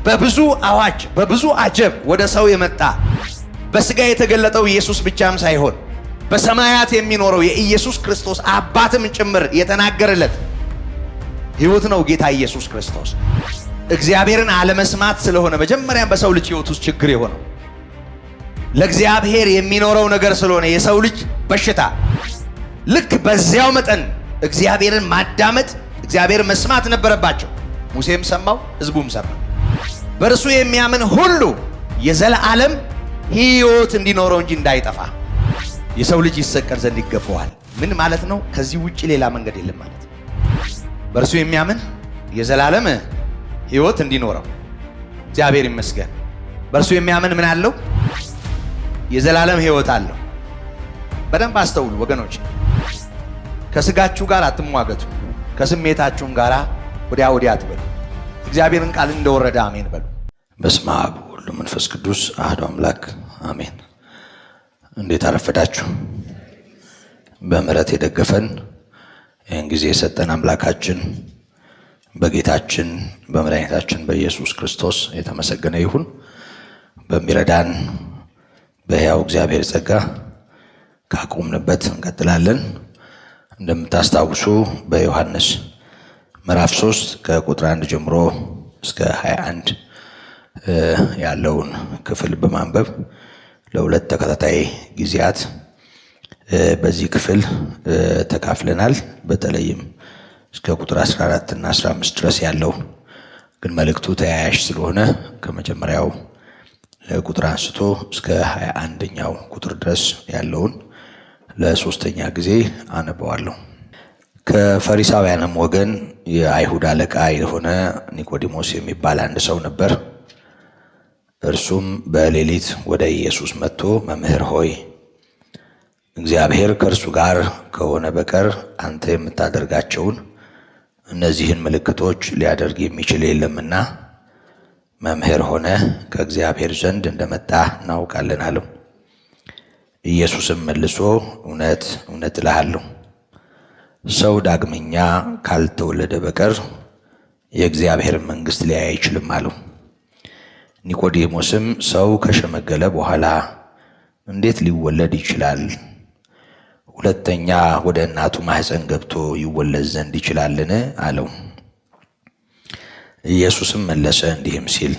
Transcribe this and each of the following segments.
በብዙ አዋጅ በብዙ አጀብ ወደ ሰው የመጣ በስጋ የተገለጠው ኢየሱስ ብቻም ሳይሆን በሰማያት የሚኖረው የኢየሱስ ክርስቶስ አባትም ጭምር የተናገረለት ሕይወት ነው ጌታ ኢየሱስ ክርስቶስ። እግዚአብሔርን አለመስማት ስለሆነ መጀመሪያ በሰው ልጅ ሕይወት ውስጥ ችግር የሆነው ለእግዚአብሔር የሚኖረው ነገር ስለሆነ የሰው ልጅ በሽታ ልክ በዚያው መጠን እግዚአብሔርን ማዳመጥ እግዚአብሔር መስማት ነበረባቸው። ሙሴም ሰማው፣ ሕዝቡም ሰማ። በእርሱ የሚያምን ሁሉ የዘላለም ሕይወት እንዲኖረው እንጂ እንዳይጠፋ የሰው ልጅ ይሰቀል ዘንድ ይገባዋል። ምን ማለት ነው? ከዚህ ውጪ ሌላ መንገድ የለም ማለት ነው። በእርሱ የሚያምን የዘላለም ሕይወት እንዲኖረው እግዚአብሔር ይመስገን። በእርሱ የሚያምን ምን አለው? የዘላለም ሕይወት አለው። በደንብ አስተውሉ ወገኖች። ከስጋችሁ ጋር አትሟገቱ፣ ከስሜታችሁም ጋር ወዲያ ወዲያ አትበሉ። እግዚአብሔርን ቃል እንደወረደ አሜን በሉ። በስመ አብ ወወልድ ወመንፈስ ቅዱስ አሐዱ አምላክ አሜን። እንዴት አረፈዳችሁ? በምሕረት የደገፈን ይህን ጊዜ የሰጠን አምላካችን በጌታችን በመድኃኒታችን በኢየሱስ ክርስቶስ የተመሰገነ ይሁን። በሚረዳን በሕያው እግዚአብሔር ጸጋ ካቆምንበት እንቀጥላለን። እንደምታስታውሱ በዮሐንስ ምዕራፍ 3 ከቁጥር 1 ጀምሮ እስከ 21 ያለውን ክፍል በማንበብ ለሁለት ተከታታይ ጊዜያት በዚህ ክፍል ተካፍለናል። በተለይም እስከ ቁጥር 14 እና 15 ድረስ ያለው ግን መልእክቱ ተያያዥ ስለሆነ ከመጀመሪያው ቁጥር አንስቶ እስከ 21ኛው ቁጥር ድረስ ያለውን ለሶስተኛ ጊዜ አነበዋለሁ። ከፈሪሳውያንም ወገን የአይሁድ አለቃ የሆነ ኒቆዲሞስ የሚባል አንድ ሰው ነበር። እርሱም በሌሊት ወደ ኢየሱስ መጥቶ መምህር ሆይ እግዚአብሔር ከእርሱ ጋር ከሆነ በቀር አንተ የምታደርጋቸውን እነዚህን ምልክቶች ሊያደርግ የሚችል የለምና መምህር ሆነ ከእግዚአብሔር ዘንድ እንደመጣ እናውቃለን አለው። ኢየሱስም መልሶ እውነት እውነት እልሃለሁ ሰው ዳግመኛ ካልተወለደ በቀር የእግዚአብሔርን መንግሥት ሊያይ አይችልም አለው። ኒቆዲሞስም ሰው ከሸመገለ በኋላ እንዴት ሊወለድ ይችላል? ሁለተኛ ወደ እናቱ ማኅፀን ገብቶ ይወለድ ዘንድ ይችላልን? አለው። ኢየሱስም መለሰ እንዲህም ሲል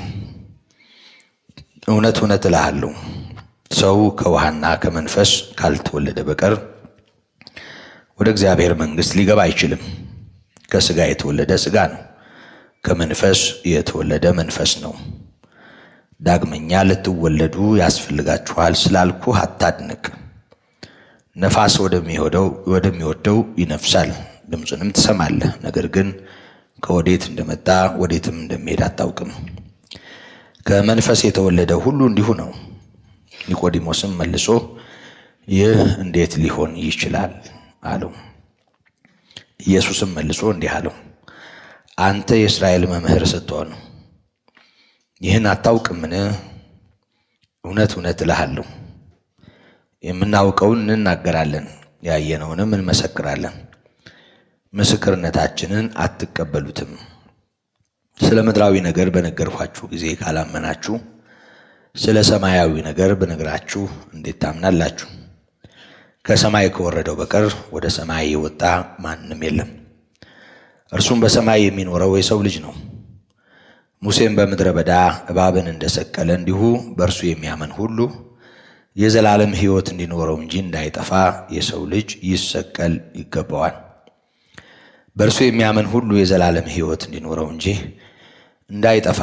እውነት እውነት እልሃለሁ ሰው ከውሃና ከመንፈስ ካልተወለደ በቀር ወደ እግዚአብሔር መንግሥት ሊገባ አይችልም። ከሥጋ የተወለደ ሥጋ ነው፣ ከመንፈስ የተወለደ መንፈስ ነው። ዳግመኛ ልትወለዱ ያስፈልጋችኋል ስላልኩህ አታድንቅ። ነፋስ ወደሚወደው ይነፍሳል፣ ድምፁንም ትሰማለህ፣ ነገር ግን ከወዴት እንደመጣ ወዴትም እንደሚሄድ አታውቅም። ከመንፈስ የተወለደ ሁሉ እንዲሁ ነው። ኒቆዲሞስም መልሶ ይህ እንዴት ሊሆን ይችላል አለው። ኢየሱስም መልሶ እንዲህ አለው፣ አንተ የእስራኤል መምህር ስትሆን ይህን አታውቅምን? እውነት እውነት እልሃለሁ የምናውቀውን እንናገራለን፣ ያየነውንም እንመሰክራለን፣ ምስክርነታችንን አትቀበሉትም። ስለ ምድራዊ ነገር በነገርኋችሁ ጊዜ ካላመናችሁ ስለ ሰማያዊ ነገር በነገራችሁ እንዴት ታምናላችሁ? ከሰማይ ከወረደው በቀር ወደ ሰማይ የወጣ ማንም የለም፣ እርሱም በሰማይ የሚኖረው የሰው ልጅ ነው። ሙሴም በምድረ በዳ እባብን እንደሰቀለ እንዲሁ በእርሱ የሚያምን ሁሉ የዘላለም ሕይወት እንዲኖረው እንጂ እንዳይጠፋ የሰው ልጅ ይሰቀል ይገባዋል። በእርሱ የሚያምን ሁሉ የዘላለም ሕይወት እንዲኖረው እንጂ እንዳይጠፋ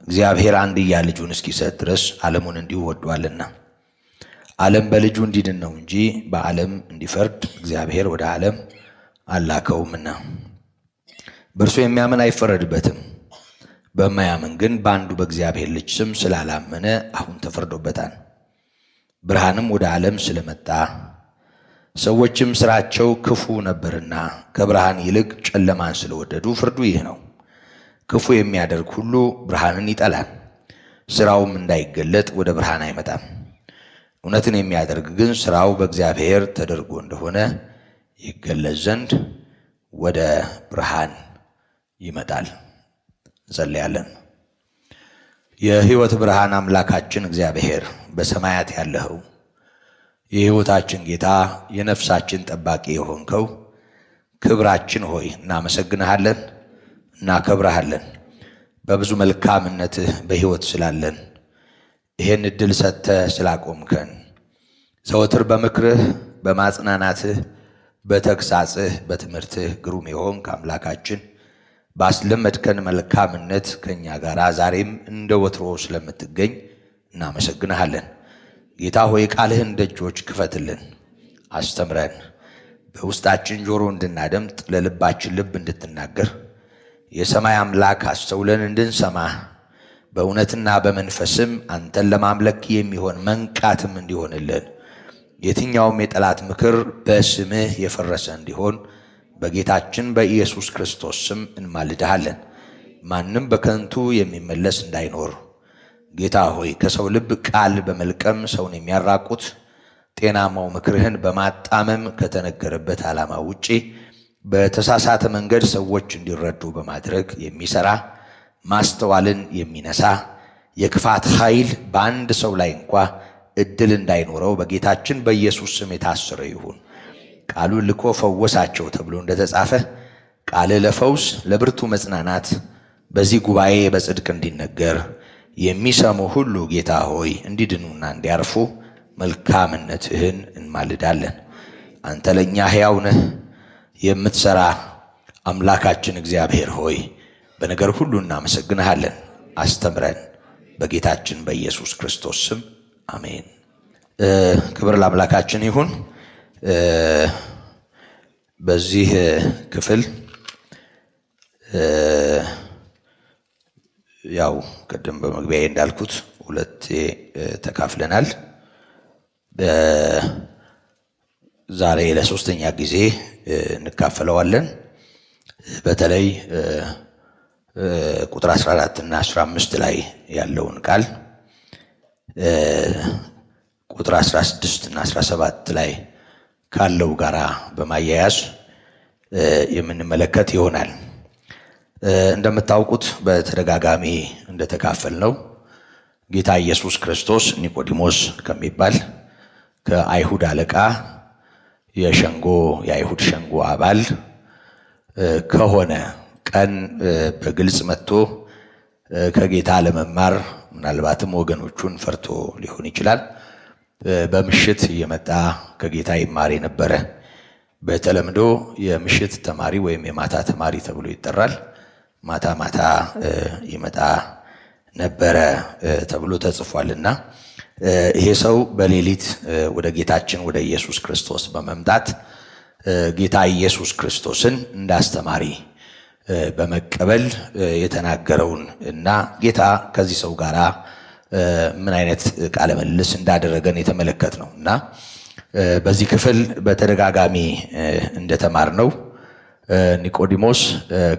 እግዚአብሔር አንድያ ልጁን እስኪሰጥ ድረስ ዓለሙን እንዲሁ ወዷልና። ዓለም በልጁ እንዲድን ነው እንጂ በዓለም እንዲፈርድ እግዚአብሔር ወደ ዓለም አላከውምና። በእርሱ የሚያምን አይፈረድበትም። በማያምን ግን በአንዱ በእግዚአብሔር ልጅ ስም ስላላመነ አሁን ተፈርዶበታል። ብርሃንም ወደ ዓለም ስለመጣ ሰዎችም ሥራቸው ክፉ ነበርና ከብርሃን ይልቅ ጨለማን ስለወደዱ ፍርዱ ይህ ነው። ክፉ የሚያደርግ ሁሉ ብርሃንን ይጠላል፣ ሥራውም እንዳይገለጥ ወደ ብርሃን አይመጣም። እውነትን የሚያደርግ ግን ሥራው በእግዚአብሔር ተደርጎ እንደሆነ ይገለጽ ዘንድ ወደ ብርሃን ይመጣል። እንጸልያለን። የሕይወት ብርሃን አምላካችን እግዚአብሔር በሰማያት ያለኸው የሕይወታችን ጌታ የነፍሳችን ጠባቂ የሆንከው ክብራችን ሆይ እናመሰግንሃለን፣ እናከብረሃለን። በብዙ መልካምነትህ በሕይወት ስላለን ይህን ዕድል ሰጥተህ ስላቆምከን ዘወትር በምክርህ በማጽናናትህ በተግሳጽህ በትምህርትህ ግሩም የሆንክ አምላካችን ባስለመድከን መልካምነት ከእኛ ጋር ዛሬም እንደ ወትሮ ስለምትገኝ እናመሰግንሃለን። ጌታ ሆይ ቃልህን ደጆች ክፈትልን፣ አስተምረን፣ በውስጣችን ጆሮ እንድናደምጥ ለልባችን ልብ እንድትናገር የሰማይ አምላክ አስተውለን እንድንሰማ በእውነትና በመንፈስም አንተን ለማምለክ የሚሆን መንቃትም እንዲሆንልን የትኛውም የጠላት ምክር በስምህ የፈረሰ እንዲሆን በጌታችን በኢየሱስ ክርስቶስ ስም እንማልድሃለን። ማንም በከንቱ የሚመለስ እንዳይኖር ጌታ ሆይ ከሰው ልብ ቃል በመልቀም ሰውን የሚያራቁት ጤናማው ምክርህን በማጣመም ከተነገረበት ዓላማ ውጪ በተሳሳተ መንገድ ሰዎች እንዲረዱ በማድረግ የሚሰራ ማስተዋልን የሚነሳ የክፋት ኃይል በአንድ ሰው ላይ እንኳ እድል እንዳይኖረው በጌታችን በኢየሱስ ስም የታሰረ ይሁን። ቃሉን ልኮ ፈወሳቸው ተብሎ እንደተጻፈ ቃል ለፈውስ ለብርቱ መጽናናት በዚህ ጉባኤ በጽድቅ እንዲነገር የሚሰሙ ሁሉ ጌታ ሆይ እንዲድኑና እንዲያርፉ መልካምነትህን እንማልዳለን። አንተ ለእኛ ሕያው ነህ፣ የምትሠራ አምላካችን እግዚአብሔር ሆይ በነገር ሁሉ እናመሰግንሃለን። አስተምረን፣ በጌታችን በኢየሱስ ክርስቶስ ስም አሜን። ክብር ለአምላካችን ይሁን። በዚህ ክፍል ያው ቅድም በመግቢያዬ እንዳልኩት ሁለቴ ተካፍለናል። ዛሬ ለሶስተኛ ጊዜ እንካፈለዋለን። በተለይ ቁጥር 14 እና 15 ላይ ያለውን ቃል ቁጥር 16 እና 17 ላይ ካለው ጋራ በማያያዝ የምንመለከት ይሆናል። እንደምታውቁት በተደጋጋሚ እንደተካፈልነው ጌታ ኢየሱስ ክርስቶስ ኒቆዲሞስ ከሚባል ከአይሁድ አለቃ የአይሁድ ሸንጎ አባል ከሆነ ቀን በግልጽ መጥቶ ከጌታ ለመማር ምናልባትም ወገኖቹን ፈርቶ ሊሆን ይችላል በምሽት እየመጣ ከጌታ ይማር የነበረ በተለምዶ የምሽት ተማሪ ወይም የማታ ተማሪ ተብሎ ይጠራል። ማታ ማታ ይመጣ ነበረ ተብሎ ተጽፏልና ይሄ ሰው በሌሊት ወደ ጌታችን ወደ ኢየሱስ ክርስቶስ በመምጣት ጌታ ኢየሱስ ክርስቶስን እንዳስተማሪ በመቀበል የተናገረውን እና ጌታ ከዚህ ሰው ጋር ምን አይነት ቃለ ምልልስ እንዳደረገን የተመለከት ነው እና በዚህ ክፍል በተደጋጋሚ እንደተማርነው ኒቆዲሞስ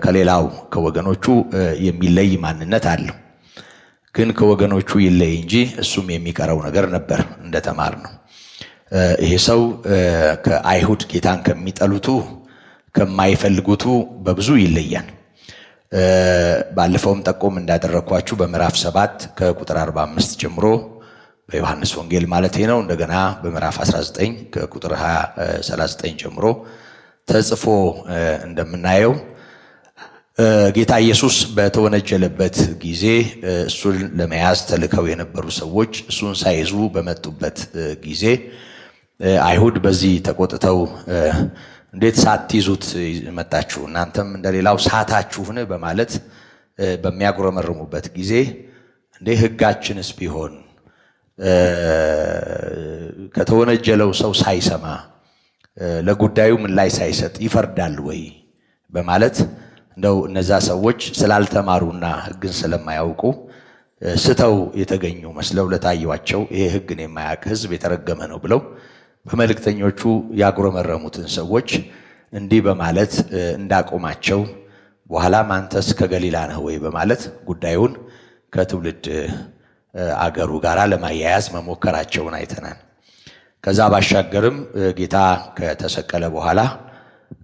ከሌላው ከወገኖቹ የሚለይ ማንነት አለው። ግን ከወገኖቹ ይለይ እንጂ እሱም የሚቀረው ነገር ነበር እንደተማርነው። ይሄ ሰው ከአይሁድ ጌታን ከሚጠሉቱ ከማይፈልጉቱ በብዙ ይለያል። ባለፈውም ጠቆም እንዳደረኳችሁ በምዕራፍ 7 ከቁጥር 45 ጀምሮ በዮሐንስ ወንጌል ማለት ነው። እንደገና በምዕራፍ 19 ከቁጥር 39 ጀምሮ ተጽፎ እንደምናየው ጌታ ኢየሱስ በተወነጀለበት ጊዜ እሱን ለመያዝ ተልከው የነበሩ ሰዎች እሱን ሳይዙ በመጡበት ጊዜ አይሁድ በዚህ ተቆጥተው እንዴት ሳትይዙት መጣችሁ? እናንተም እንደሌላው ሳታችሁን? በማለት በሚያጉረመርሙበት ጊዜ እንዴ ሕጋችንስ ቢሆን ከተወነጀለው ሰው ሳይሰማ ለጉዳዩ ምላሽ ሳይሰጥ ይፈርዳል ወይ? በማለት እንደው እነዛ ሰዎች ስላልተማሩና ሕግን ስለማያውቁ ስተው የተገኙ መስለው ለታዩአቸው ይሄ ሕግን የማያውቅ ሕዝብ የተረገመ ነው ብለው በመልእክተኞቹ ያጉረመረሙትን ሰዎች እንዲህ በማለት እንዳቆማቸው በኋላም አንተስ ከገሊላ ነህ ወይ በማለት ጉዳዩን ከትውልድ አገሩ ጋር ለማያያዝ መሞከራቸውን አይተናል። ከዛ ባሻገርም ጌታ ከተሰቀለ በኋላ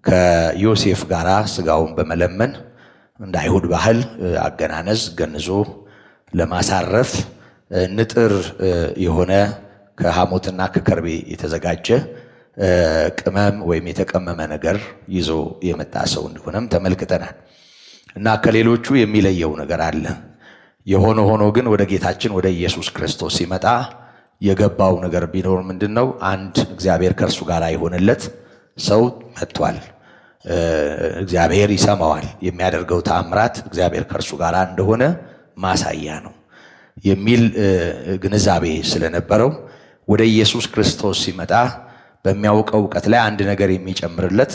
ከዮሴፍ ጋር ስጋውን በመለመን እንደ አይሁድ ባህል አገናነዝ ገንዞ ለማሳረፍ ንጥር የሆነ ከሐሞትና ከከርቤ የተዘጋጀ ቅመም ወይም የተቀመመ ነገር ይዞ የመጣ ሰው እንደሆነም ተመልክተናል። እና ከሌሎቹ የሚለየው ነገር አለ። የሆነ ሆኖ ግን ወደ ጌታችን ወደ ኢየሱስ ክርስቶስ ሲመጣ የገባው ነገር ቢኖር ምንድነው? አንድ እግዚአብሔር ከእርሱ ጋር የሆነለት ሰው መጥቷል። እግዚአብሔር ይሰማዋል። የሚያደርገው ተአምራት እግዚአብሔር ከእርሱ ጋር እንደሆነ ማሳያ ነው የሚል ግንዛቤ ስለነበረው ወደ ኢየሱስ ክርስቶስ ሲመጣ በሚያውቀው ዕውቀት ላይ አንድ ነገር የሚጨምርለት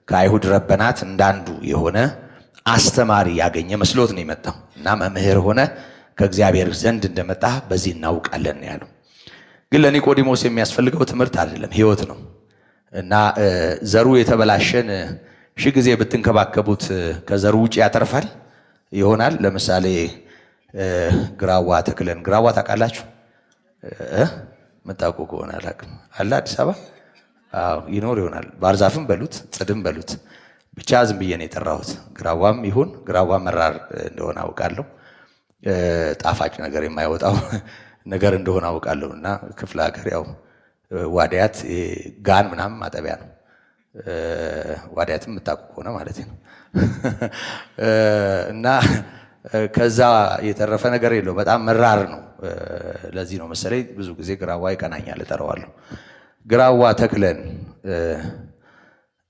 ከአይሁድ ረበናት እንዳንዱ የሆነ አስተማሪ ያገኘ መስሎት ነው የመጣው እና መምህር ሆነ ከእግዚአብሔር ዘንድ እንደመጣ በዚህ እናውቃለን ያለው። ግን ለኒቆዲሞስ የሚያስፈልገው ትምህርት አይደለም፣ ሕይወት ነው። እና ዘሩ የተበላሸን ሺህ ጊዜ ብትንከባከቡት ከዘሩ ውጭ ያተርፋል ይሆናል። ለምሳሌ ግራዋ ተክለን፣ ግራዋ ታውቃላችሁ? መጣቁ ከሆነ አላውቅም አለ አዲስ አበባ ይኖር ይሆናል። ባህር ዛፍም በሉት ጽድም በሉት ብቻ ዝም ብዬ ነው የጠራሁት። ግራዋም ይሁን ግራዋ መራር እንደሆነ አውቃለሁ። ጣፋጭ ነገር የማይወጣው ነገር እንደሆነ አውቃለሁ። እና ክፍለ ሀገር ያው ዋዲያት ጋን ምናምን ማጠቢያ ነው። ዋዲያትም የምታውቁ ከሆነ ማለት ነው። እና ከዛ የተረፈ ነገር የለው። በጣም መራር ነው። ለዚህ ነው መሰለኝ ብዙ ጊዜ ግራዋ ይቀናኛል፣ እጠራዋለሁ። ግራዋ ተክለን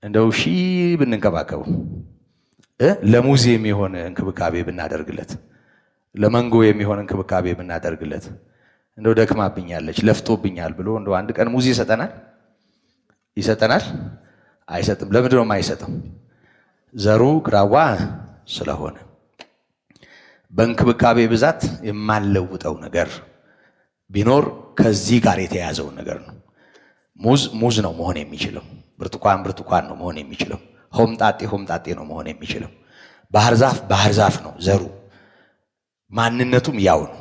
እንደው ሺህ ብንንከባከቡ፣ ለሙዝ የሚሆን እንክብካቤ ብናደርግለት፣ ለመንጎ የሚሆን እንክብካቤ ብናደርግለት እንደው ደክማብኛለች ለፍቶብኛል ብሎ እንደው አንድ ቀን ሙዝ ይሰጠናል? ይሰጠናል? አይሰጥም። ለምንድን ነው የማይሰጥም? ዘሩ ግራዋ ስለሆነ። በእንክብካቤ ብዛት የማንለውጠው ነገር ቢኖር ከዚህ ጋር የተያዘው ነገር ነው። ሙዝ ሙዝ ነው መሆን የሚችለው። ብርቱካን ብርቱካን ነው መሆን የሚችለው። ሆምጣጤ ሆምጣጤ ነው መሆን የሚችለው። ባህር ዛፍ ባህር ዛፍ ነው ዘሩ፣ ማንነቱም ያው ነው።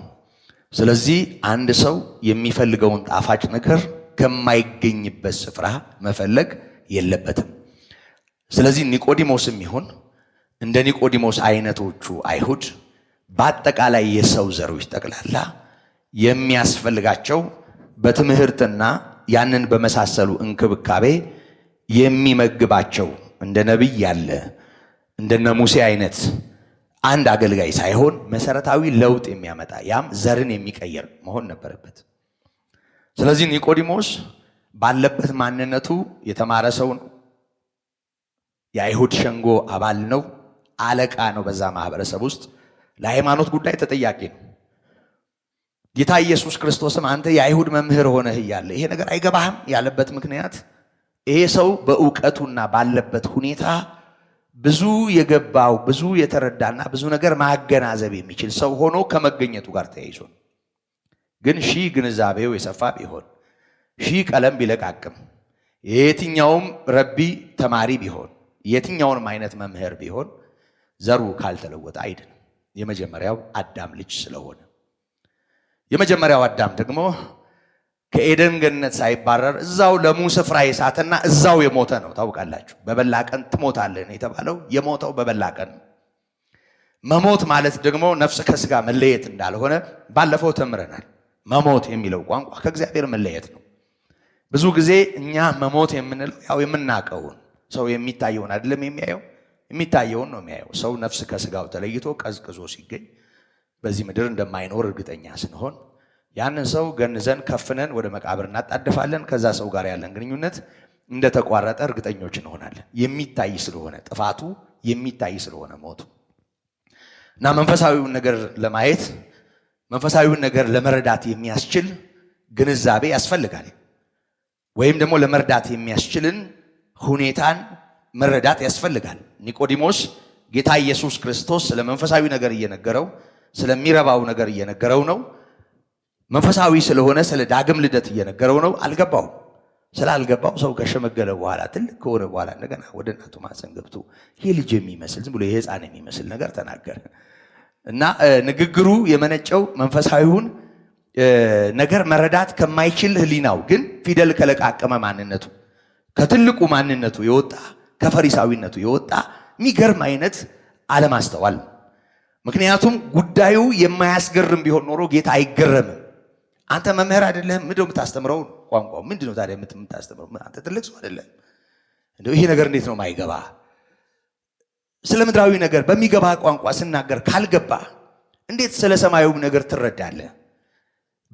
ስለዚህ አንድ ሰው የሚፈልገውን ጣፋጭ ነገር ከማይገኝበት ስፍራ መፈለግ የለበትም። ስለዚህ ኒቆዲሞስም ይሁን እንደ ኒቆዲሞስ አይነቶቹ አይሁድ በአጠቃላይ የሰው ዘሮች ጠቅላላ የሚያስፈልጋቸው በትምህርትና ያንን በመሳሰሉ እንክብካቤ የሚመግባቸው እንደ ነቢይ ያለ እንደነ ሙሴ አይነት አንድ አገልጋይ ሳይሆን መሰረታዊ ለውጥ የሚያመጣ ያም ዘርን የሚቀየር መሆን ነበረበት። ስለዚህ ኒቆዲሞስ ባለበት ማንነቱ የተማረ ሰው ነው። የአይሁድ ሸንጎ አባል ነው። አለቃ ነው። በዛ ማህበረሰብ ውስጥ ለሃይማኖት ጉዳይ ተጠያቂ ነው። ጌታ ኢየሱስ ክርስቶስም አንተ የአይሁድ መምህር ሆነህ እያለ ይሄ ነገር አይገባህም ያለበት ምክንያት ይሄ ሰው በእውቀቱና ባለበት ሁኔታ ብዙ የገባው ብዙ የተረዳና ብዙ ነገር ማገናዘብ የሚችል ሰው ሆኖ ከመገኘቱ ጋር ተያይዞ ነው። ግን ሺህ ግንዛቤው የሰፋ ቢሆን ሺህ ቀለም ቢለቃቅም የትኛውም ረቢ ተማሪ ቢሆን የትኛውንም አይነት መምህር ቢሆን ዘሩ ካልተለወጠ አይድንም። የመጀመሪያው አዳም ልጅ ስለሆነ የመጀመሪያው አዳም ደግሞ ከኤደን ገነት ሳይባረር እዛው ለሙ ስፍራ የሳተና እዛው የሞተ ነው። ታውቃላችሁ፣ በበላ ቀን ትሞታለህ የተባለው የሞተው በበላ ቀን። መሞት ማለት ደግሞ ነፍስ ከስጋ መለየት እንዳልሆነ ባለፈው ተምረናል። መሞት የሚለው ቋንቋ ከእግዚአብሔር መለየት ነው። ብዙ ጊዜ እኛ መሞት የምንለው ያው የምናውቀውን ሰው የሚታየውን አይደለም የሚያየው፣ የሚታየውን ነው የሚያየው። ሰው ነፍስ ከስጋው ተለይቶ ቀዝቅዞ ሲገኝ በዚህ ምድር እንደማይኖር እርግጠኛ ስንሆን ያንን ሰው ገንዘን ከፍነን ወደ መቃብር እናጣድፋለን። ከዛ ሰው ጋር ያለን ግንኙነት እንደተቋረጠ እርግጠኞች እንሆናለን። የሚታይ ስለሆነ ጥፋቱ የሚታይ ስለሆነ ሞቱ እና መንፈሳዊውን ነገር ለማየት መንፈሳዊውን ነገር ለመረዳት የሚያስችል ግንዛቤ ያስፈልጋል። ወይም ደግሞ ለመረዳት የሚያስችልን ሁኔታን መረዳት ያስፈልጋል። ኒቆዲሞስ ጌታ ኢየሱስ ክርስቶስ ስለ መንፈሳዊ ነገር እየነገረው ስለሚረባው ነገር እየነገረው ነው። መንፈሳዊ ስለሆነ ስለ ዳግም ልደት እየነገረው ነው። አልገባው። ስላልገባው ሰው ከሸመገለ በኋላ ትልቅ ከሆነ በኋላ እንደገና ወደ እናቱ ማህፀን ገብቶ ይሄ ልጅ የሚመስል ዝም ብሎ የሕፃን የሚመስል ነገር ተናገረ እና ንግግሩ የመነጨው መንፈሳዊውን ነገር መረዳት ከማይችል ህሊናው ግን ፊደል ከለቃቀመ ማንነቱ ከትልቁ ማንነቱ የወጣ ከፈሪሳዊነቱ የወጣ የሚገርም አይነት አለማስተዋል። ምክንያቱም ጉዳዩ የማያስገርም ቢሆን ኖሮ ጌታ አይገረምም። አንተ መምህር አይደለህም? ምንድነው የምታስተምረው? ቋንቋው ምንድነው ታዲያ የምታስተምረው? አንተ ትልቅ ሰው አይደለህም? እንደው ይሄ ነገር እንዴት ነው ማይገባ? ስለ ምድራዊ ነገር በሚገባ ቋንቋ ስናገር ካልገባ እንዴት ስለ ሰማያዊ ነገር ትረዳለህ?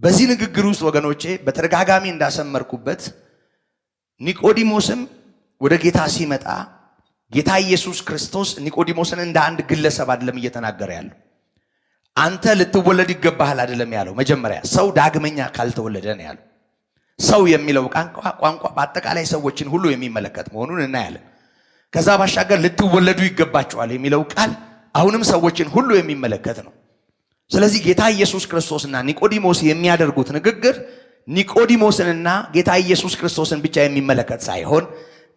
በዚህ ንግግር ውስጥ ወገኖቼ በተደጋጋሚ እንዳሰመርኩበት ኒቆዲሞስም ወደ ጌታ ሲመጣ ጌታ ኢየሱስ ክርስቶስ ኒቆዲሞስን እንደ አንድ ግለሰብ አይደለም እየተናገረ ያለው። አንተ ልትወለድ ይገባሃል አይደለም ያለው። መጀመሪያ ሰው ዳግመኛ ካልተወለደ ነው ያለው። ሰው የሚለው ቋንቋ በአጠቃላይ ሰዎችን ሁሉ የሚመለከት መሆኑን እናያለን። ከዛ ባሻገር ልትወለዱ ይገባቸዋል የሚለው ቃል አሁንም ሰዎችን ሁሉ የሚመለከት ነው። ስለዚህ ጌታ ኢየሱስ ክርስቶስና ኒቆዲሞስ የሚያደርጉት ንግግር ኒቆዲሞስንና ጌታ ኢየሱስ ክርስቶስን ብቻ የሚመለከት ሳይሆን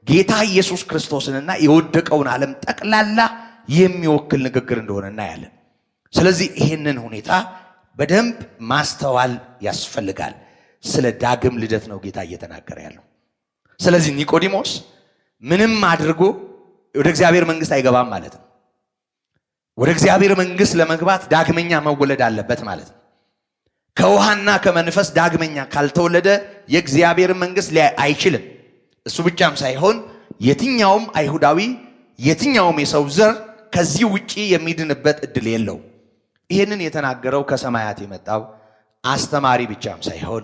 ጌታ ኢየሱስ ክርስቶስንና የወደቀውን ዓለም ጠቅላላ የሚወክል ንግግር እንደሆነ እናያለን። ስለዚህ ይህንን ሁኔታ በደንብ ማስተዋል ያስፈልጋል። ስለ ዳግም ልደት ነው ጌታ እየተናገረ ያለው። ስለዚህ ኒቆዲሞስ ምንም አድርጎ ወደ እግዚአብሔር መንግሥት አይገባም ማለት ነው። ወደ እግዚአብሔር መንግሥት ለመግባት ዳግመኛ መወለድ አለበት ማለት ነው። ከውሃና ከመንፈስ ዳግመኛ ካልተወለደ የእግዚአብሔር መንግሥት ሊያይ አይችልም። እሱ ብቻም ሳይሆን የትኛውም አይሁዳዊ የትኛውም የሰው ዘር ከዚህ ውጪ የሚድንበት እድል የለው። ይህንን የተናገረው ከሰማያት የመጣው አስተማሪ ብቻም ሳይሆን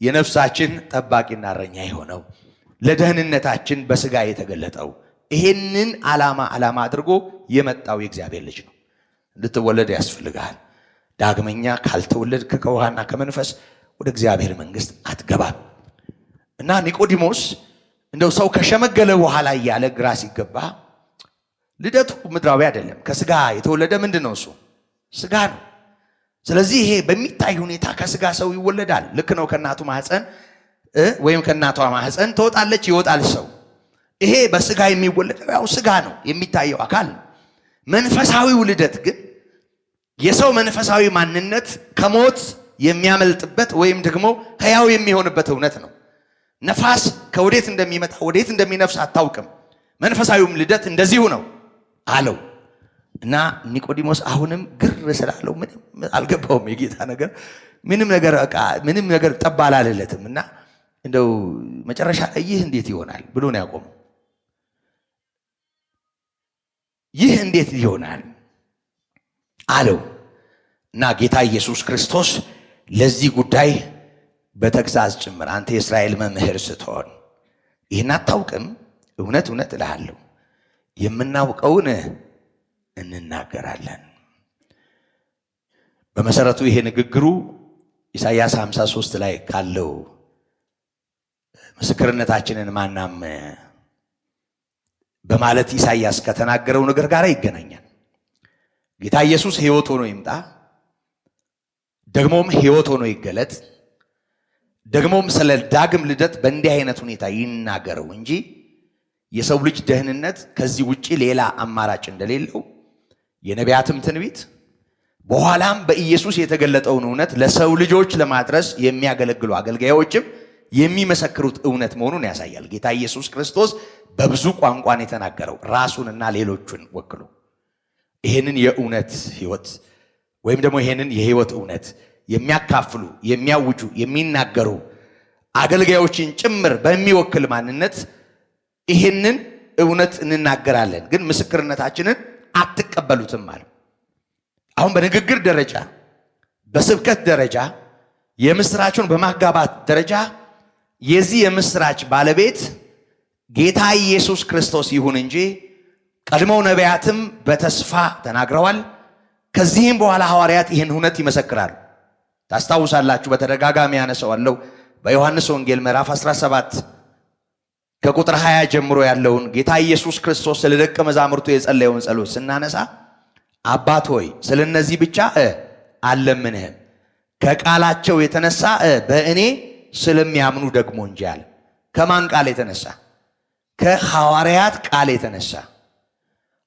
የነፍሳችን ጠባቂና እረኛ የሆነው ለደህንነታችን በስጋ የተገለጠው ይህንን ዓላማ አድርጎ የመጣው የእግዚአብሔር ልጅ ነው። ልትወለድ ያስፈልጋል። ዳግመኛ ካልተወለድክ ከውሃና ከመንፈስ ወደ እግዚአብሔር መንግሥት አትገባም። እና ኒቆዲሞስ እንደው ሰው ከሸመገለ በኋላ እያለ ግራ ሲገባ ልደቱ ምድራዊ አይደለም። ከስጋ የተወለደ ምንድን ነው? እሱ ስጋ ነው። ስለዚህ ይሄ በሚታይ ሁኔታ ከስጋ ሰው ይወለዳል። ልክ ነው። ከእናቱ ማህፀን ወይም ከእናቷ ማህፀን ትወጣለች፣ ይወጣል ሰው። ይሄ በስጋ የሚወለደው ያው ስጋ ነው፣ የሚታየው አካል ነው። መንፈሳዊው ልደት ግን የሰው መንፈሳዊ ማንነት ከሞት የሚያመልጥበት ወይም ደግሞ ሕያው የሚሆንበት እውነት ነው። ነፋስ ከወዴት እንደሚመጣ ወዴት እንደሚነፍስ አታውቅም። መንፈሳዊውም ልደት እንደዚሁ ነው አለው። እና ኒቆዲሞስ አሁንም ግር ስላለው ምንም አልገባውም። የጌታ ነገር ምንም ነገር ጠብ አላለለትም። እና እንደው መጨረሻ ላይ ይህ እንዴት ይሆናል ብሎ ነው ያቆመው። ይህ እንዴት ይሆናል አለው። እና ጌታ ኢየሱስ ክርስቶስ ለዚህ ጉዳይ በተግሳጽ ጭምር አንተ የእስራኤል መምህር ስትሆን ይህን አታውቅም? እውነት እውነት እልሃለሁ የምናውቀውን እንናገራለን። በመሰረቱ ይሄ ንግግሩ ኢሳይያስ 53 ላይ ካለው ምስክርነታችንን ማናም በማለት ኢሳይያስ ከተናገረው ነገር ጋር ይገናኛል። ጌታ ኢየሱስ ሕይወት ሆኖ ይምጣ፣ ደግሞም ሕይወት ሆኖ ይገለጥ፣ ደግሞም ስለ ዳግም ልደት በእንዲህ አይነት ሁኔታ ይናገረው እንጂ የሰው ልጅ ደህንነት ከዚህ ውጪ ሌላ አማራጭ እንደሌለው የነቢያትም ትንቢት በኋላም በኢየሱስ የተገለጠውን እውነት ለሰው ልጆች ለማድረስ የሚያገለግሉ አገልጋዮችም የሚመሰክሩት እውነት መሆኑን ያሳያል። ጌታ ኢየሱስ ክርስቶስ በብዙ ቋንቋን የተናገረው ራሱንና ሌሎቹን ወክሎ ይሄንን የእውነት ሕይወት ወይም ደግሞ ይሄንን የሕይወት እውነት የሚያካፍሉ የሚያውጁ የሚናገሩ አገልጋዮችን ጭምር በሚወክል ማንነት ይሄንን እውነት እንናገራለን፣ ግን ምስክርነታችንን አትቀበሉትም ማለት። አሁን በንግግር ደረጃ በስብከት ደረጃ የምስራቹን በማጋባት ደረጃ የዚህ የምስራች ባለቤት ጌታ ኢየሱስ ክርስቶስ ይሁን እንጂ ቀድሞው ነቢያትም በተስፋ ተናግረዋል። ከዚህም በኋላ ሐዋርያት ይህን እውነት ይመሰክራሉ። ታስታውሳላችሁ፣ በተደጋጋሚ ያነሳዋለሁ። በዮሐንስ ወንጌል ምዕራፍ 17 ከቁጥር 20 ጀምሮ ያለውን ጌታ ኢየሱስ ክርስቶስ ስለ ደቀ መዛሙርቱ የጸለየውን ጸሎት ስናነሳ አባት ሆይ ስለነዚህ ብቻ አልለምንህም ከቃላቸው የተነሳ በእኔ ስለሚያምኑ ደግሞ እንጂ አለ። ከማን ቃል የተነሳ? ከሐዋርያት ቃል የተነሳ።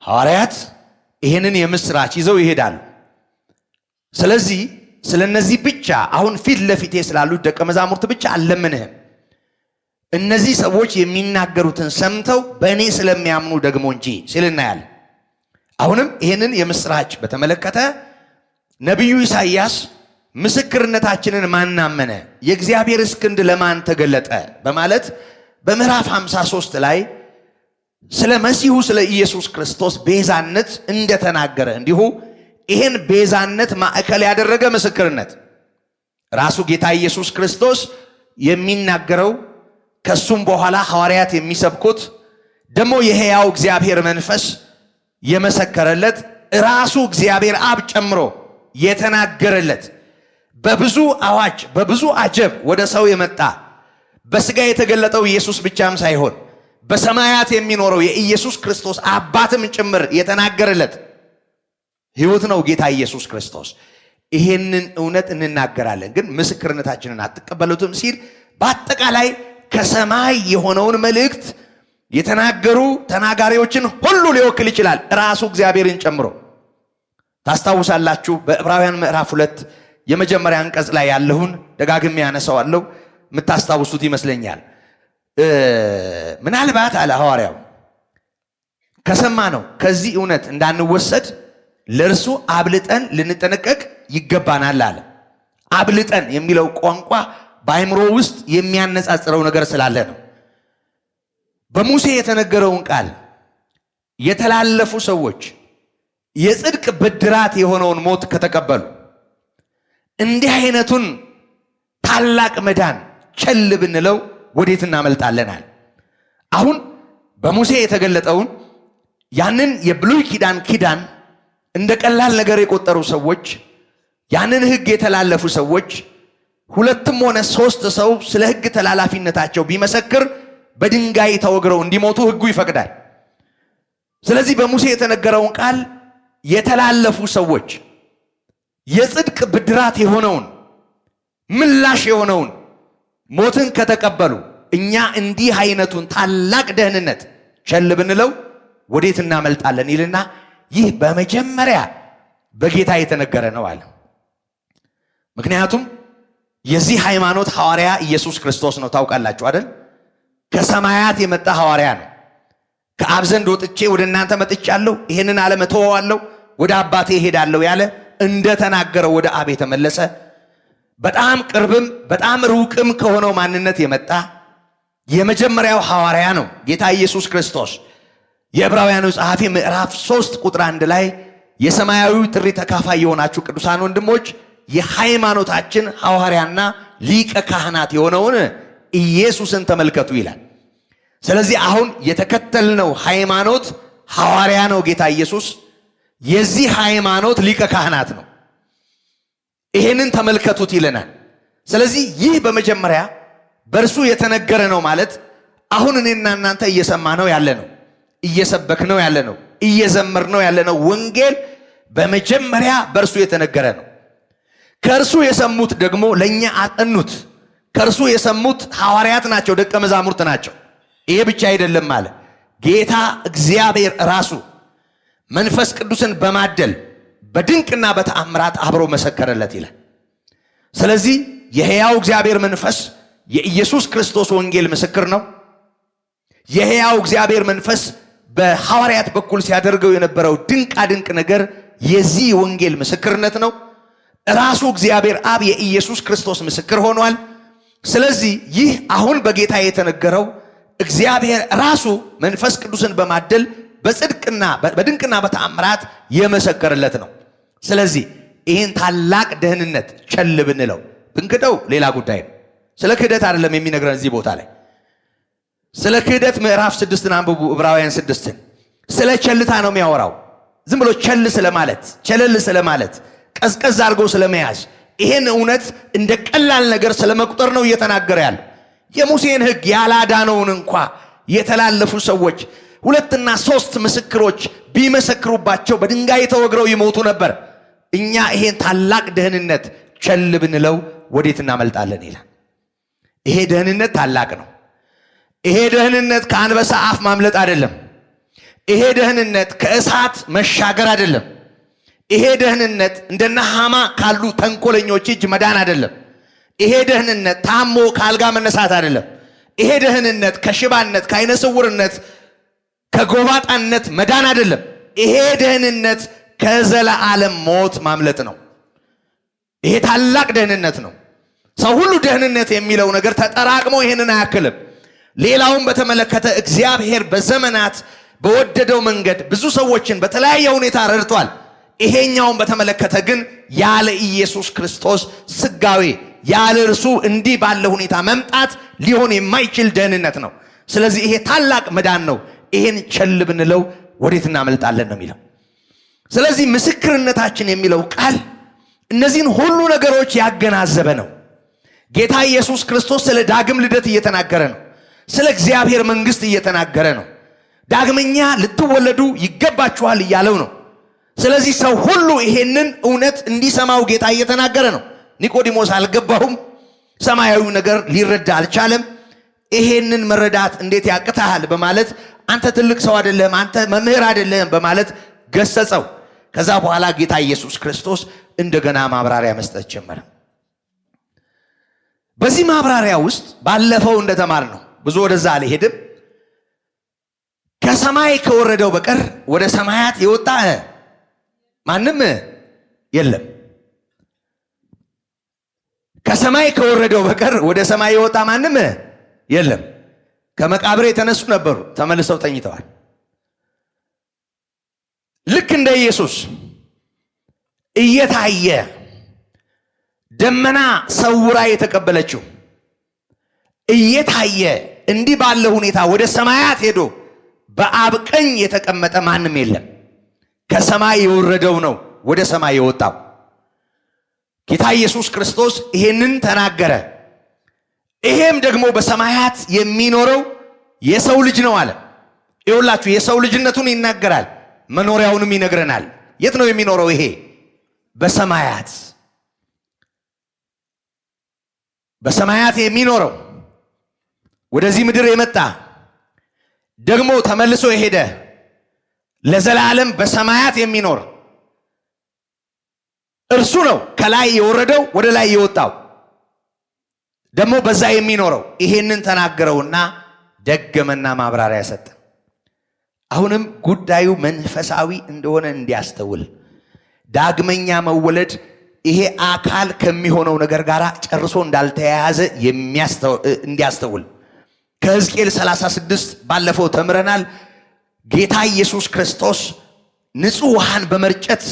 ሐዋርያት ይህንን የምስራች ይዘው ይሄዳሉ። ስለዚህ ስለነዚህ ብቻ አሁን ፊት ለፊቴ ስላሉት ደቀ መዛሙርት ብቻ አልለምንህም፣ እነዚህ ሰዎች የሚናገሩትን ሰምተው በእኔ ስለሚያምኑ ደግሞ እንጂ ሲል እናያለን። አሁንም ይህንን የምስራች በተመለከተ ነቢዩ ኢሳይያስ ምስክርነታችንን ማን አመነ? የእግዚአብሔር ክንድ ለማን ተገለጠ? በማለት በምዕራፍ 53 ላይ ስለ መሲሁ ስለ ኢየሱስ ክርስቶስ ቤዛነት እንደተናገረ እንዲሁ ይህን ቤዛነት ማዕከል ያደረገ ምስክርነት ራሱ ጌታ ኢየሱስ ክርስቶስ የሚናገረው ከሱም በኋላ ሐዋርያት የሚሰብኩት ደግሞ የሕያው እግዚአብሔር መንፈስ የመሰከረለት ራሱ እግዚአብሔር አብ ጨምሮ የተናገረለት በብዙ አዋጅ በብዙ አጀብ ወደ ሰው የመጣ በሥጋ የተገለጠው ኢየሱስ ብቻም ሳይሆን በሰማያት የሚኖረው የኢየሱስ ክርስቶስ አባትም ጭምር የተናገረለት ሕይወት ነው ጌታ ኢየሱስ ክርስቶስ። ይሄንን እውነት እንናገራለን፣ ግን ምስክርነታችንን አትቀበሉትም ሲል በአጠቃላይ ከሰማይ የሆነውን መልእክት የተናገሩ ተናጋሪዎችን ሁሉ ሊወክል ይችላል፣ ራሱ እግዚአብሔርን ጨምሮ። ታስታውሳላችሁ በዕብራውያን ምዕራፍ 2 የመጀመሪያ አንቀጽ ላይ ያለውን ደጋግሜ ያነሳዋለሁ፣ የምታስታውሱት ይመስለኛል። ምናልባት አለ ሐዋርያው ከሰማ ነው ከዚህ እውነት እንዳንወሰድ ለእርሱ አብልጠን ልንጠነቀቅ ይገባናል አለ። አብልጠን የሚለው ቋንቋ በአይምሮ ውስጥ የሚያነጻጽረው ነገር ስላለ ነው። በሙሴ የተነገረውን ቃል የተላለፉ ሰዎች የጽድቅ ብድራት የሆነውን ሞት ከተቀበሉ እንዲህ አይነቱን ታላቅ መዳን ቸል ብንለው ወዴት እናመልጣለናል? አሁን በሙሴ የተገለጠውን ያንን የብሉይ ኪዳን እንደ ቀላል ነገር የቆጠሩ ሰዎች፣ ያንን ሕግ የተላለፉ ሰዎች ሁለትም ሆነ ሶስት ሰው ስለ ሕግ ተላላፊነታቸው ቢመሰክር በድንጋይ ተወግረው እንዲሞቱ ሕጉ ይፈቅዳል። ስለዚህ በሙሴ የተነገረውን ቃል የተላለፉ ሰዎች የጽድቅ ብድራት የሆነውን ምላሽ የሆነውን ሞትን ከተቀበሉ እኛ እንዲህ አይነቱን ታላቅ ደህንነት ቸል ብንለው ወዴት እናመልጣለን ይልና ይህ በመጀመሪያ በጌታ የተነገረ ነው አለ። ምክንያቱም የዚህ ሃይማኖት ሐዋርያ ኢየሱስ ክርስቶስ ነው። ታውቃላችሁ አይደል? ከሰማያት የመጣ ሐዋርያ ነው። ከአብ ዘንድ ወጥቼ ወደ እናንተ መጥቻለሁ፣ ይሄንን ዓለም እተወዋለሁ፣ ወደ አባቴ እሄዳለሁ ያለ እንደተናገረው ወደ አብ የተመለሰ በጣም ቅርብም በጣም ሩቅም ከሆነው ማንነት የመጣ የመጀመሪያው ሐዋርያ ነው ጌታ ኢየሱስ ክርስቶስ። የዕብራውያኑ ጸሐፊ ምዕራፍ 3 ቁጥር 1 ላይ የሰማያዊ ጥሪ ተካፋይ የሆናችሁ ቅዱሳን ወንድሞች የሃይማኖታችን ሐዋርያና ሊቀ ካህናት የሆነውን ኢየሱስን ተመልከቱ ይላል። ስለዚህ አሁን የተከተልነው ሃይማኖት ሐዋርያ ነው ጌታ ኢየሱስ፣ የዚህ ሃይማኖት ሊቀ ካህናት ነው። ይሄንን ተመልከቱት ይለናል። ስለዚህ ይህ በመጀመሪያ በእርሱ የተነገረ ነው ማለት አሁን እኔና እናንተ እየሰማነው ያለ ነው፣ እየሰበክነው ያለ ነው፣ እየዘመርነው ያለ ነው ወንጌል በመጀመሪያ በእርሱ የተነገረ ነው። ከእርሱ የሰሙት ደግሞ ለእኛ አጠኑት። ከእርሱ የሰሙት ሐዋርያት ናቸው፣ ደቀ መዛሙርት ናቸው። ይሄ ብቻ አይደለም አለ ጌታ እግዚአብሔር ራሱ መንፈስ ቅዱስን በማደል በድንቅና በተአምራት አብሮ መሰከረለት ይላል። ስለዚህ የሕያው እግዚአብሔር መንፈስ የኢየሱስ ክርስቶስ ወንጌል ምስክር ነው። የሕያው እግዚአብሔር መንፈስ በሐዋርያት በኩል ሲያደርገው የነበረው ድንቃ ድንቅ ነገር የዚህ ወንጌል ምስክርነት ነው። ራሱ እግዚአብሔር አብ የኢየሱስ ክርስቶስ ምስክር ሆኗል። ስለዚህ ይህ አሁን በጌታ የተነገረው እግዚአብሔር ራሱ መንፈስ ቅዱስን በማደል በጽድቅና በድንቅና በተአምራት የመሰከረለት ነው። ስለዚህ ይህን ታላቅ ደህንነት ቸል ብንለው ብንክደው ሌላ ጉዳይ ነው። ስለ ክህደት አይደለም የሚነግረን እዚህ ቦታ ላይ። ስለ ክህደት ምዕራፍ 6 አንብቡ፣ ዕብራውያን 6። ስለ ቸልታ ነው የሚያወራው። ዝም ብሎ ቸለል ስለማለት ቀዝቀዝ አድርጎ ስለመያዝ ይሄን እውነት እንደ ቀላል ነገር ስለመቁጠር ነው እየተናገረ ያለው። የሙሴን ሕግ ያላዳነውን እንኳ የተላለፉ ሰዎች 2 እና 3 ምስክሮች ቢመሰክሩባቸው በድንጋይ ተወግረው ይሞቱ ነበር። እኛ ይሄን ታላቅ ደህንነት ቸል ብንለው ወዴት እናመልጣለን ይላል። ይሄ ደህንነት ታላቅ ነው። ይሄ ደህንነት ከአንበሳ አፍ ማምለጥ አይደለም። ይሄ ደህንነት ከእሳት መሻገር አይደለም። ይሄ ደህንነት እንደነ ሃማ ካሉ ተንኮለኞች እጅ መዳን አይደለም። ይሄ ደህንነት ታሞ ካልጋ መነሳት አይደለም። ይሄ ደህንነት ከሽባነት፣ ከዓይነ ስውርነት፣ ከጎባጣነት መዳን አይደለም። ይሄ ደህንነት ከዘላለም ሞት ማምለጥ ነው። ይሄ ታላቅ ደህንነት ነው። ሰው ሁሉ ደህንነት የሚለው ነገር ተጠራቅሞ ይሄንን አያክልም። ሌላውን በተመለከተ እግዚአብሔር በዘመናት በወደደው መንገድ ብዙ ሰዎችን በተለያየ ሁኔታ ረድቷል። ይሄኛውን በተመለከተ ግን ያለ ኢየሱስ ክርስቶስ ስጋዌ ያለ እርሱ እንዲህ ባለ ሁኔታ መምጣት ሊሆን የማይችል ደህንነት ነው። ስለዚህ ይሄ ታላቅ መዳን ነው። ይሄን ቸል ብንለው ወዴት እናመልጣለን ነው የሚለው። ስለዚህ ምስክርነታችን የሚለው ቃል እነዚህን ሁሉ ነገሮች ያገናዘበ ነው። ጌታ ኢየሱስ ክርስቶስ ስለ ዳግም ልደት እየተናገረ ነው። ስለ እግዚአብሔር መንግሥት እየተናገረ ነው። ዳግመኛ ልትወለዱ ይገባችኋል እያለው ነው። ስለዚህ ሰው ሁሉ ይሄንን እውነት እንዲሰማው ጌታ እየተናገረ ነው። ኒቆዲሞስ አልገባሁም፣ ሰማያዊ ነገር ሊረዳ አልቻለም። ይሄንን መረዳት እንዴት ያቅታሃል በማለት አንተ ትልቅ ሰው አይደለም፣ አንተ መምህር አይደለም በማለት ገሰጸው። ከዛ በኋላ ጌታ ኢየሱስ ክርስቶስ እንደገና ማብራሪያ መስጠት ጀመረ። በዚህ ማብራሪያ ውስጥ ባለፈው እንደተማርነው ብዙ ወደዛ አልሄድም። ከሰማይ ከወረደው በቀር ወደ ሰማያት የወጣ ማንም የለም። ከሰማይ ከወረደው በቀር ወደ ሰማይ የወጣ ማንም የለም። ከመቃብር የተነሱ ነበሩ፣ ተመልሰው ተኝተዋል። ልክ እንደ ኢየሱስ እየታየ ደመና ሰውራ የተቀበለችው እየታየ እንዲህ ባለ ሁኔታ ወደ ሰማያት ሄዶ በአብ ቀኝ የተቀመጠ ማንም የለም። ከሰማይ የወረደው ነው ወደ ሰማይ የወጣው። ጌታ ኢየሱስ ክርስቶስ ይሄንን ተናገረ። ይሄም ደግሞ በሰማያት የሚኖረው የሰው ልጅ ነው አለ። ይኸውላችሁ የሰው ልጅነቱን ይናገራል፣ መኖሪያውንም ይነግረናል። የት ነው የሚኖረው? ይሄ በሰማያት። በሰማያት የሚኖረው ወደዚህ ምድር የመጣ ደግሞ ተመልሶ የሄደ ለዘላለም በሰማያት የሚኖር እርሱ ነው። ከላይ የወረደው ወደ ላይ የወጣው ደግሞ በዛ የሚኖረው። ይሄንን ተናገረውና ደገመና ማብራሪያ ሰጠ። አሁንም ጉዳዩ መንፈሳዊ እንደሆነ እንዲያስተውል፣ ዳግመኛ መወለድ ይሄ አካል ከሚሆነው ነገር ጋር ጨርሶ እንዳልተያያዘ እንዲያስተውል ከሕዝቅኤል 36 ባለፈው ተምረናል። ጌታ ኢየሱስ ክርስቶስ ንጹሕ ውሃን በመርጨት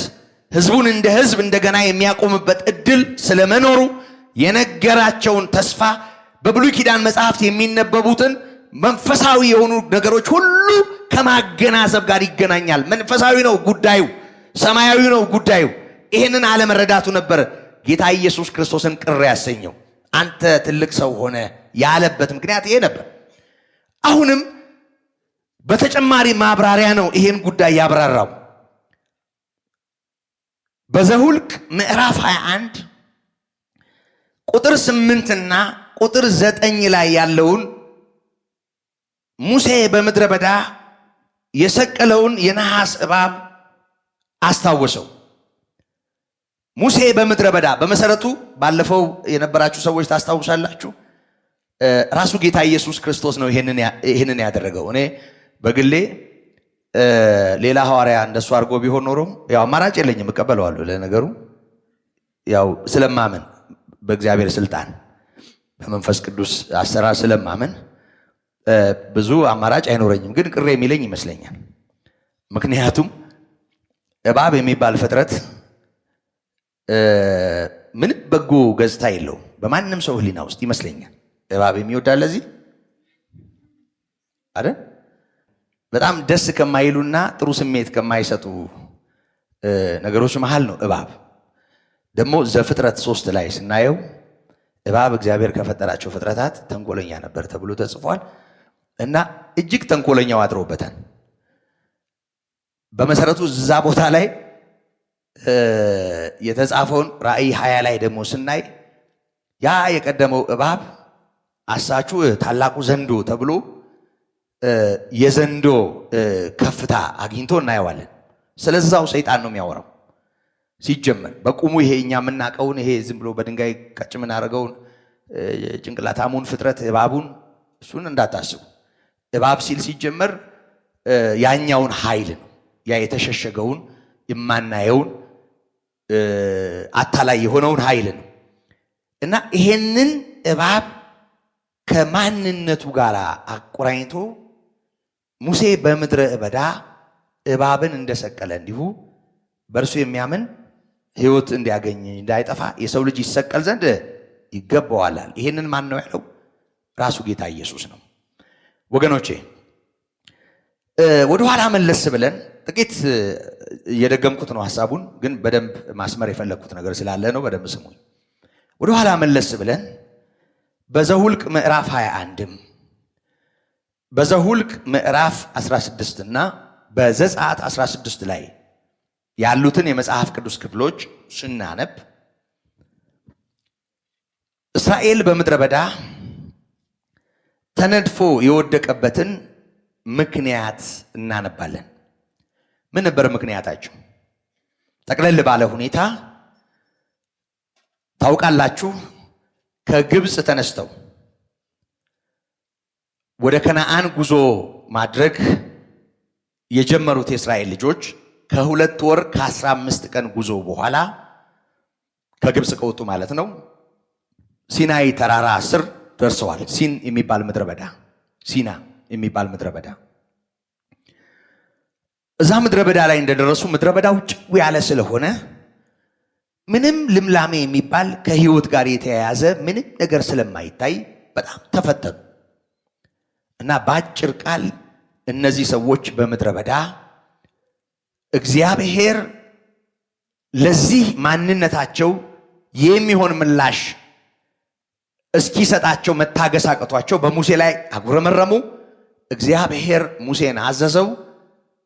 ሕዝቡን እንደ ሕዝብ እንደገና የሚያቆምበት እድል ስለመኖሩ የነገራቸውን ተስፋ በብሉይ ኪዳን መጽሐፍት የሚነበቡትን መንፈሳዊ የሆኑ ነገሮች ሁሉ ከማገናዘብ ጋር ይገናኛል። መንፈሳዊ ነው ጉዳዩ፣ ሰማያዊ ነው ጉዳዩ። ይህንን አለመረዳቱ ነበር ጌታ ኢየሱስ ክርስቶስን ቅር ያሰኘው። አንተ ትልቅ ሰው ሆነ ያለበት ምክንያት ይሄ ነበር። አሁንም በተጨማሪ ማብራሪያ ነው ይሄን ጉዳይ ያብራራው። በዘኍልቍ ምዕራፍ 21 ቁጥር 8 እና ቁጥር 9 ላይ ያለውን ሙሴ በምድረ በዳ የሰቀለውን የነሐስ እባብ አስታወሰው። ሙሴ በምድረ በዳ በመሰረቱ ባለፈው የነበራችሁ ሰዎች ታስታውሳላችሁ፣ ራሱ ጌታ ኢየሱስ ክርስቶስ ነው ይሄንን ያደረገው። እኔ በግሌ ሌላ ሐዋርያ እንደሱ አድርጎ ቢሆን ኖሮ ያው አማራጭ የለኝም፣ እቀበለዋለሁ። ለነገሩ ያው ስለማመን በእግዚአብሔር ስልጣን በመንፈስ ቅዱስ አሰራር ስለማመን ብዙ አማራጭ አይኖረኝም። ግን ቅሬ የሚለኝ ይመስለኛል። ምክንያቱም እባብ የሚባል ፍጥረት ምንም በጎ ገጽታ የለውም በማንም ሰው ሕሊና ውስጥ ይመስለኛል። እባብ የሚወዳል ለዚህ አይደል? በጣም ደስ ከማይሉና ጥሩ ስሜት ከማይሰጡ ነገሮች መሃል ነው እባብ። ደግሞ ዘፍጥረት 3 ላይ ስናየው እባብ እግዚአብሔር ከፈጠራቸው ፍጥረታት ተንኮለኛ ነበር ተብሎ ተጽፏል። እና እጅግ ተንኮለኛው አድሮበታል። በመሰረቱ እዛ ቦታ ላይ የተጻፈውን ራእይ 20 ላይ ደግሞ ስናይ ያ የቀደመው እባብ አሳቹ ታላቁ ዘንዶ ተብሎ የዘንዶ ከፍታ አግኝቶ እናየዋለን። ስለዛው ሰይጣን ነው የሚያወራው። ሲጀመር በቁሙ ይሄ እኛ የምናውቀውን ይሄ ዝም ብሎ በድንጋይ ቀጭ የምናደርገውን ጭንቅላታሙን ፍጥረት እባቡን እሱን እንዳታስቡ። እባብ ሲል ሲጀመር ያኛውን ኃይል ነው፣ ያ የተሸሸገውን የማናየውን አታላይ የሆነውን ኃይል ነው። እና ይሄንን እባብ ከማንነቱ ጋር አቆራኝቶ ሙሴ በምድረ በዳ እባብን እንደሰቀለ እንዲሁ በእርሱ የሚያምን ሕይወት እንዲያገኝ እንዳይጠፋ የሰው ልጅ ይሰቀል ዘንድ ይገባዋል። ይሄንን ማን ነው ያለው? ራሱ ጌታ ኢየሱስ ነው። ወገኖቼ ወደ ኋላ መለስ ብለን ጥቂት እየደገምኩት ነው ሐሳቡን፣ ግን በደንብ ማስመር የፈለግኩት ነገር ስላለ ነው። በደንብ ስሙኝ። ወደ ኋላ መለስ ብለን በዘሁልቅ ምዕራፍ 21 በዘሁልቅ ምዕራፍ 16 እና በዘጸአት 16 ላይ ያሉትን የመጽሐፍ ቅዱስ ክፍሎች ስናነብ እስራኤል በምድረ በዳ ተነድፎ የወደቀበትን ምክንያት እናነባለን። ምን ነበር ምክንያታቸው? ጠቅለል ባለ ሁኔታ ታውቃላችሁ። ከግብፅ ተነስተው ወደ ከነዓን ጉዞ ማድረግ የጀመሩት የእስራኤል ልጆች ከ2 ወር ከ15 ቀን ጉዞ በኋላ ከግብፅ ከወጡ ማለት ነው ሲናይ ተራራ ስር ደርሰዋል። ሲን የሚባል ምድረ በዳ፣ ሲና የሚባል ምድረ በዳ። እዛ ምድረ በዳ ላይ እንደደረሱ ምድረ በዳው ጭው ያለ ስለሆነ ምንም ልምላሜ የሚባል ከህይወት ጋር የተያያዘ ምንም ነገር ስለማይታይ በጣም ተፈተኑ እና በአጭር ቃል እነዚህ ሰዎች በምድረ በዳ እግዚአብሔር ለዚህ ማንነታቸው የሚሆን ምላሽ እስኪሰጣቸው መታገስ አቅቷቸው በሙሴ ላይ አጉረመረሙ። እግዚአብሔር ሙሴን አዘዘው።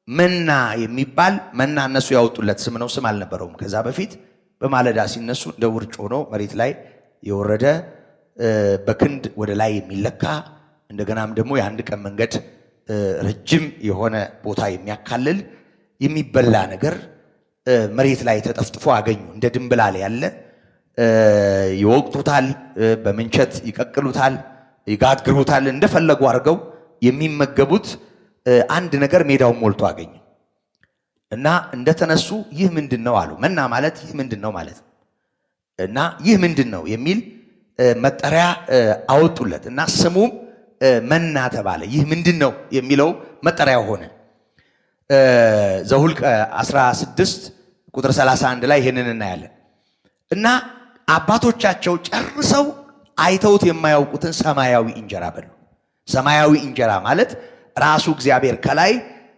መና የሚባል መና እነሱ ያወጡለት ስም ነው፣ ስም አልነበረውም ከዛ በፊት። በማለዳ ሲነሱ እንደ ውርጭ ሆኖ መሬት ላይ የወረደ በክንድ ወደ ላይ የሚለካ እንደገናም ደግሞ የአንድ ቀን መንገድ ረጅም የሆነ ቦታ የሚያካልል የሚበላ ነገር መሬት ላይ ተጠፍጥፎ አገኙ። እንደ ድንብላል ያለ ይወቅጡታል፣ በምንቸት ይቀቅሉታል፣ ይጋግሩታል። እንደፈለጉ አድርገው የሚመገቡት አንድ ነገር ሜዳውን ሞልቶ አገኙ እና እንደተነሱ ይህ ምንድን ነው አሉ። መና ማለት ይህ ምንድን ነው ማለት ነው እና ይህ ምንድን ነው የሚል መጠሪያ አወጡለት እና ስሙም መና ተባለ። ይህ ምንድን ነው የሚለው መጠሪያ ሆነ። ዘሁልቅ 16 ቁጥር 31 ላይ ይህንን እናያለን። እና አባቶቻቸው ጨርሰው አይተውት የማያውቁትን ሰማያዊ እንጀራ በሉ። ሰማያዊ እንጀራ ማለት ራሱ እግዚአብሔር ከላይ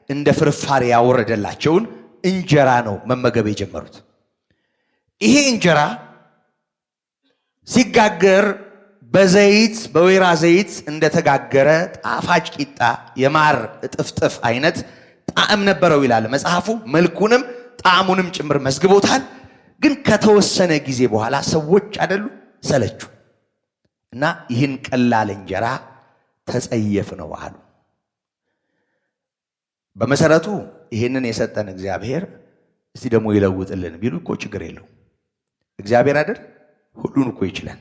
እንደ ፍርፋሪ ያወረደላቸውን እንጀራ ነው መመገብ የጀመሩት። ይሄ እንጀራ ሲጋገር በዘይት በወይራ ዘይት እንደተጋገረ ጣፋጭ ቂጣ የማር እጥፍጥፍ አይነት ጣዕም ነበረው ይላል መጽሐፉ። መልኩንም ጣዕሙንም ጭምር መዝግቦታል። ግን ከተወሰነ ጊዜ በኋላ ሰዎች አይደሉ ሰለቹ እና ይህን ቀላል እንጀራ ተጸየፍ ነው አሉ። በመሰረቱ ይህንን የሰጠን እግዚአብሔር እስቲ ደግሞ ይለውጥልን ቢሉ እኮ ችግር የለው። እግዚአብሔር አይደል ሁሉን እኮ ይችላል።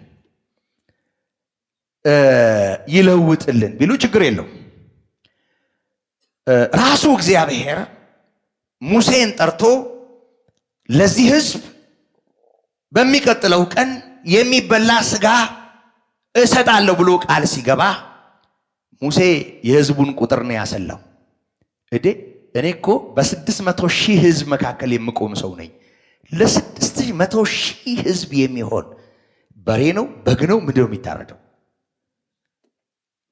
ይለውጥልን ቢሉ ችግር የለው። ራሱ እግዚአብሔር ሙሴን ጠርቶ ለዚህ ሕዝብ በሚቀጥለው ቀን የሚበላ ስጋ እሰጣለሁ ብሎ ቃል ሲገባ ሙሴ የሕዝቡን ቁጥር ነው ያሰላው። እኔ እኮ በ600,000 ሕዝብ መካከል የምቆም ሰው ነኝ። ለ600,000 ሕዝብ የሚሆን በሬ ነው በግ ነው ምንድን ነው የሚታረደው?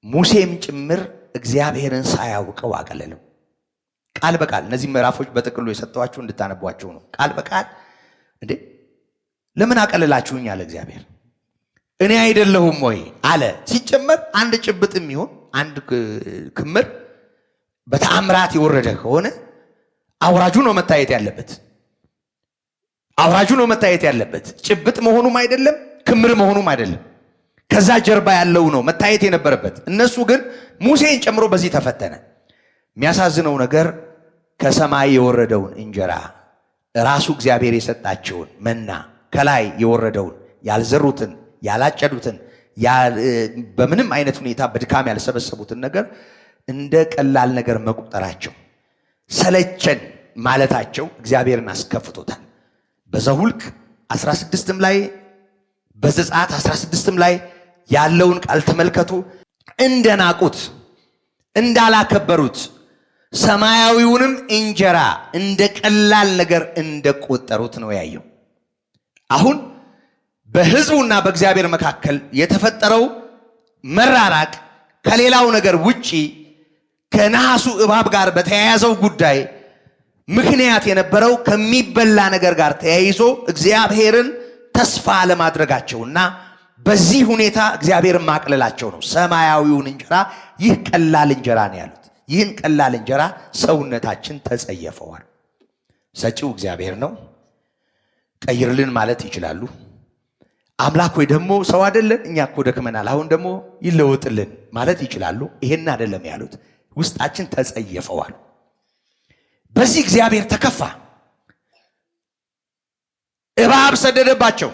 ሙሴም ጭምር እግዚአብሔርን ሳያውቀው አቀለለው። ቃል በቃል እነዚህ ምዕራፎች በጥቅሉ የሰጠኋችሁ እንድታነቧቸው ነው። ቃል በቃል ለምን አቀለላችሁኝ አለ እግዚአብሔር። እኔ አይደለሁም ወይ አለ። ሲጨመር አንድ ጭብጥም ይሁን አንድ ክምር በተአምራት የወረደ ከሆነ አውራጁ ነው መታየት ያለበት። አውራጁ ነው መታየት ያለበት። ጭብጥ መሆኑም አይደለም፣ ክምር መሆኑም አይደለም። ከዛ ጀርባ ያለው ነው መታየት የነበረበት። እነሱ ግን ሙሴን ጨምሮ በዚህ ተፈተነ። የሚያሳዝነው ነገር ከሰማይ የወረደውን እንጀራ ራሱ እግዚአብሔር የሰጣቸውን መና ከላይ የወረደውን ያልዘሩትን ያላጨዱትን በምንም አይነት ሁኔታ በድካም ያልሰበሰቡትን ነገር እንደ ቀላል ነገር መቁጠራቸው፣ ሰለቸን ማለታቸው እግዚአብሔርን አስከፍቶታል። በዘኍልቍ 16ም ላይ በዘጸአት 16ም ላይ ያለውን ቃል ተመልከቱ። እንደናቁት እንዳላከበሩት ሰማያዊውንም እንጀራ እንደ ቀላል ነገር እንደቆጠሩት ነው ያየው። አሁን በሕዝቡና በእግዚአብሔር መካከል የተፈጠረው መራራቅ ከሌላው ነገር ውጪ ከነሐሱ እባብ ጋር በተያያዘው ጉዳይ ምክንያት የነበረው ከሚበላ ነገር ጋር ተያይዞ እግዚአብሔርን ተስፋ ለማድረጋቸውና በዚህ ሁኔታ እግዚአብሔርን ማቅለላቸው ነው። ሰማያዊውን እንጀራ ይህ ቀላል እንጀራ ነው ያሉት። ይህን ቀላል እንጀራ ሰውነታችን ተጸየፈዋል። ሰጪው እግዚአብሔር ነው። ቀይርልን ማለት ይችላሉ። አምላክ ወይ ደግሞ ሰው አይደለን፣ እኛ እኮ ደክመናል፣ አሁን ደግሞ ይለወጥልን ማለት ይችላሉ። ይሄን አይደለም ያሉት። ውስጣችን ተጸየፈዋል። በዚህ እግዚአብሔር ተከፋ። እባብ ሰደደባቸው።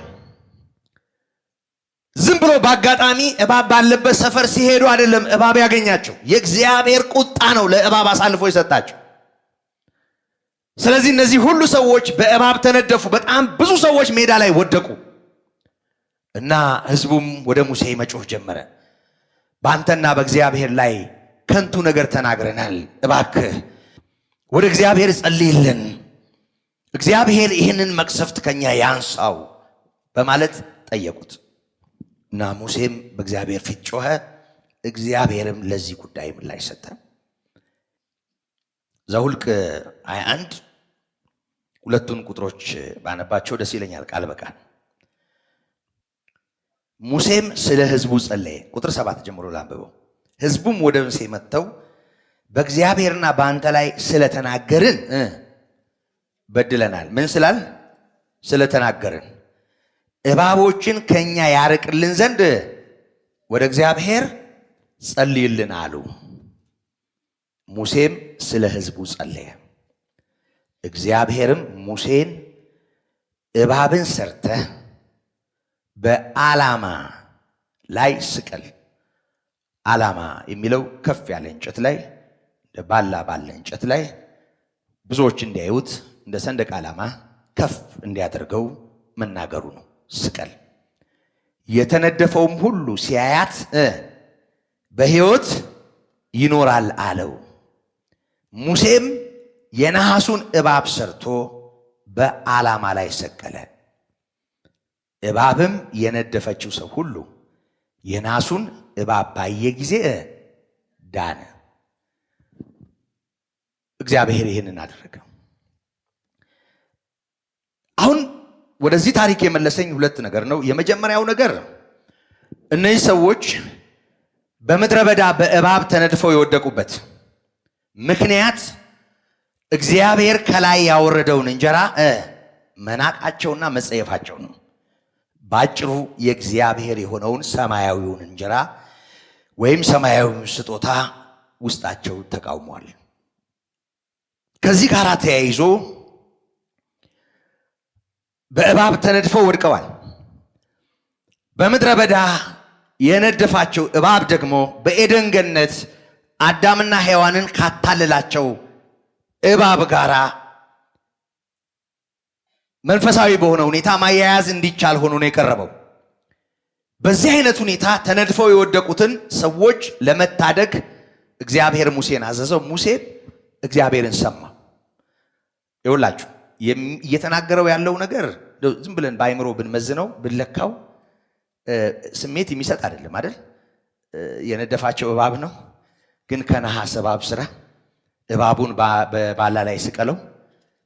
ዝም ብሎ በአጋጣሚ እባብ ባለበት ሰፈር ሲሄዱ አይደለም እባብ ያገኛቸው። የእግዚአብሔር ቁጣ ነው ለእባብ አሳልፎ የሰጣቸው። ስለዚህ እነዚህ ሁሉ ሰዎች በእባብ ተነደፉ። በጣም ብዙ ሰዎች ሜዳ ላይ ወደቁ እና ሕዝቡም ወደ ሙሴ መጮህ ጀመረ። በአንተና በእግዚአብሔር ላይ ከንቱ ነገር ተናግረናል፣ እባክህ ወደ እግዚአብሔር ጸልይልን፣ እግዚአብሔር ይህንን መቅሰፍት ከኛ ያንሳው በማለት ጠየቁት። እና ሙሴም በእግዚአብሔር ፊት ጮኸ። እግዚአብሔርም ለዚህ ጉዳይ ምላሽ ሰጠ። ዘኍልቍ 21 ሁለቱን ቁጥሮች ባነባቸው ደስ ይለኛል ቃል በቃል። ሙሴም ስለ ሕዝቡ ጸለየ። ቁጥር 7 ጀምሮ ላንብበው። ሕዝቡም ወደ ሙሴ መጥተው በእግዚአብሔርና በአንተ ላይ ስለተናገርን በድለናል። ምን ስላል? ስለተናገርን እባቦችን ከኛ ያርቅልን ዘንድ ወደ እግዚአብሔር ጸልይልን አሉ። ሙሴም ስለ ሕዝቡ ጸለየ። እግዚአብሔርም ሙሴን እባብን ሰርተህ በዓላማ ላይ ስቀል። ዓላማ የሚለው ከፍ ያለ እንጨት ላይ ባላ ባለ እንጨት ላይ ብዙዎች እንዲያዩት እንደ ሰንደቅ ዓላማ ከፍ እንዲያደርገው መናገሩ ነው። ስቀል። የተነደፈውም ሁሉ ሲያያት በሕይወት ይኖራል አለው። ሙሴም የነሐሱን እባብ ሰርቶ በዓላማ ላይ ሰቀለ። እባብም የነደፈችው ሰው ሁሉ የናሱን እባብ ባየ ጊዜ ዳነ። እግዚአብሔር ይህንን አደረገ። አሁን ወደዚህ ታሪክ የመለሰኝ ሁለት ነገር ነው። የመጀመሪያው ነገር እነዚህ ሰዎች በምድረ በዳ በእባብ ተነድፈው የወደቁበት ምክንያት እግዚአብሔር ከላይ ያወረደውን እንጀራ መናቃቸውና መጸየፋቸው ነው። ባጭሩ የእግዚአብሔር የሆነውን ሰማያዊውን እንጀራ ወይም ሰማያዊውን ስጦታ ውስጣቸው ተቃውሟል። ከዚህ ጋር ተያይዞ በእባብ ተነድፈው ወድቀዋል። በምድረ በዳ የነደፋቸው እባብ ደግሞ በኤደን ገነት አዳምና ሔዋንን ካታለላቸው እባብ ጋራ መንፈሳዊ በሆነ ሁኔታ ማያያዝ እንዲቻል ሆኖ ነው የቀረበው። በዚህ አይነት ሁኔታ ተነድፈው የወደቁትን ሰዎች ለመታደግ እግዚአብሔር ሙሴን አዘዘው። ሙሴ እግዚአብሔርን ሰማ። ይኸውላችሁ እየተናገረው ያለው ነገር ዝም ብለን በአይምሮ ብንመዝነው ብንለካው ስሜት የሚሰጥ አይደለም አይደል? የነደፋቸው እባብ ነው፣ ግን ከነሐስ እባብ ስራ እባቡን በባላ ላይ ስቀለው፣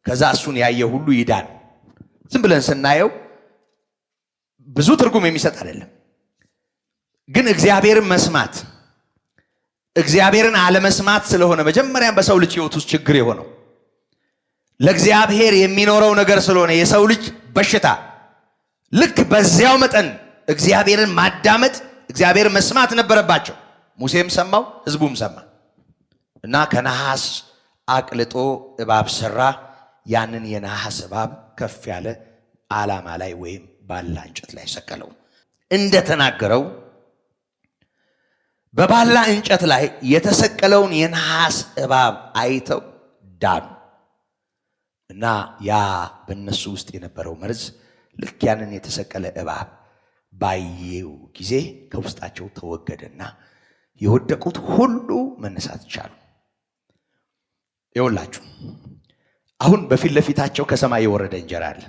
ከዛ እሱን ያየ ሁሉ ይዳን። ዝም ብለን ስናየው ብዙ ትርጉም የሚሰጥ አይደለም። ግን እግዚአብሔርን መስማት እግዚአብሔርን አለመስማት ስለሆነ መጀመሪያም በሰው ልጅ ሕይወት ውስጥ ችግር የሆነው ለእግዚአብሔር የሚኖረው ነገር ስለሆነ የሰው ልጅ በሽታ ልክ በዚያው መጠን እግዚአብሔርን ማዳመጥ እግዚአብሔር መስማት ነበረባቸው። ሙሴም ሰማው፣ ሕዝቡም ሰማ እና ከነሐስ አቅልጦ እባብ ሰራ። ያንን የነሐስ እባብ ከፍ ያለ ዓላማ ላይ ወይም ባላ እንጨት ላይ ሰቀለው። እንደተናገረው በባላ እንጨት ላይ የተሰቀለውን የነሐስ እባብ አይተው ዳኑ እና ያ በእነሱ ውስጥ የነበረው መርዝ ልክ ያንን የተሰቀለ እባብ ባየው ጊዜ ከውስጣቸው ተወገደና የወደቁት ሁሉ መነሳት ቻሉ። ይኸውላችሁ አሁን በፊት ለፊታቸው ከሰማይ የወረደ እንጀራ አለ።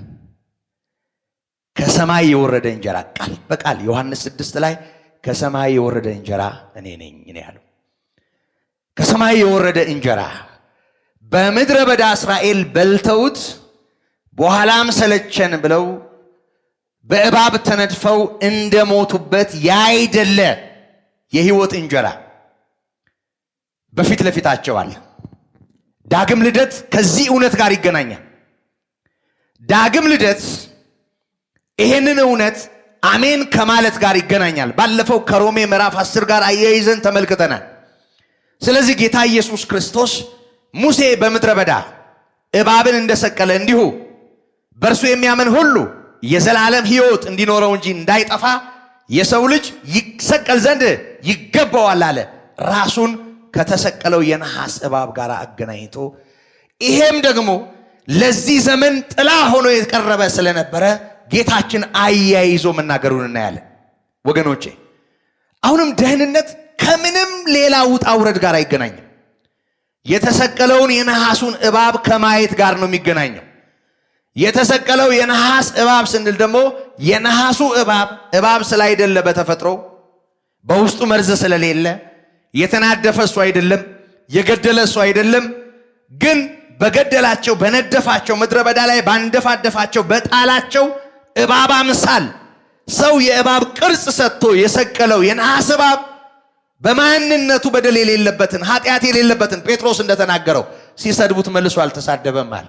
ከሰማይ የወረደ እንጀራ ቃል በቃል ዮሐንስ 6 ላይ ከሰማይ የወረደ እንጀራ እኔ ነኝ ያለው። ከሰማይ የወረደ እንጀራ በምድረ በዳ እስራኤል በልተውት በኋላም ሰለቸን ብለው በእባብ ተነድፈው እንደሞቱበት ያይደለ የሕይወት እንጀራ በፊት ለፊታቸው አለ። ዳግም ልደት ከዚህ እውነት ጋር ይገናኛል። ዳግም ልደት ይሄንን እውነት አሜን ከማለት ጋር ይገናኛል። ባለፈው ከሮሜ ምዕራፍ 10 ጋር አያይዘን ተመልክተናል። ስለዚህ ጌታ ኢየሱስ ክርስቶስ ሙሴ በምድረ በዳ እባብን እንደሰቀለ እንዲሁ በእርሱ የሚያምን ሁሉ የዘላለም ሕይወት እንዲኖረው እንጂ እንዳይጠፋ የሰው ልጅ ይሰቀል ዘንድ ይገባዋል አለ። ራሱን ከተሰቀለው የነሐስ እባብ ጋር አገናኝቶ ይሄም ደግሞ ለዚህ ዘመን ጥላ ሆኖ የቀረበ ስለነበረ ጌታችን አያይዞ መናገሩን እናያለን። ወገኖቼ አሁንም ደህንነት ከምንም ሌላ ውጣ ውረድ ጋር አይገናኝም። የተሰቀለውን የነሐሱን እባብ ከማየት ጋር ነው የሚገናኘው። የተሰቀለው የነሐስ እባብ ስንል ደግሞ የነሐሱ እባብ ስላይደለ በተፈጥሮ በውስጡ መርዝ ስለሌለ የተናደፈ እሱ አይደለም፣ የገደለ እሱ አይደለም። ግን በገደላቸው በነደፋቸው ምድረ በዳ ላይ ባንደፋደፋቸው በጣላቸው እባብ አምሳል ሰው የእባብ ቅርጽ ሰጥቶ የሰቀለው የነሐስ እባብ በማንነቱ በደል የሌለበትን ኃጢአት የሌለበትን ጴጥሮስ እንደተናገረው ሲሰድቡት መልሶ አልተሳደበም አለ።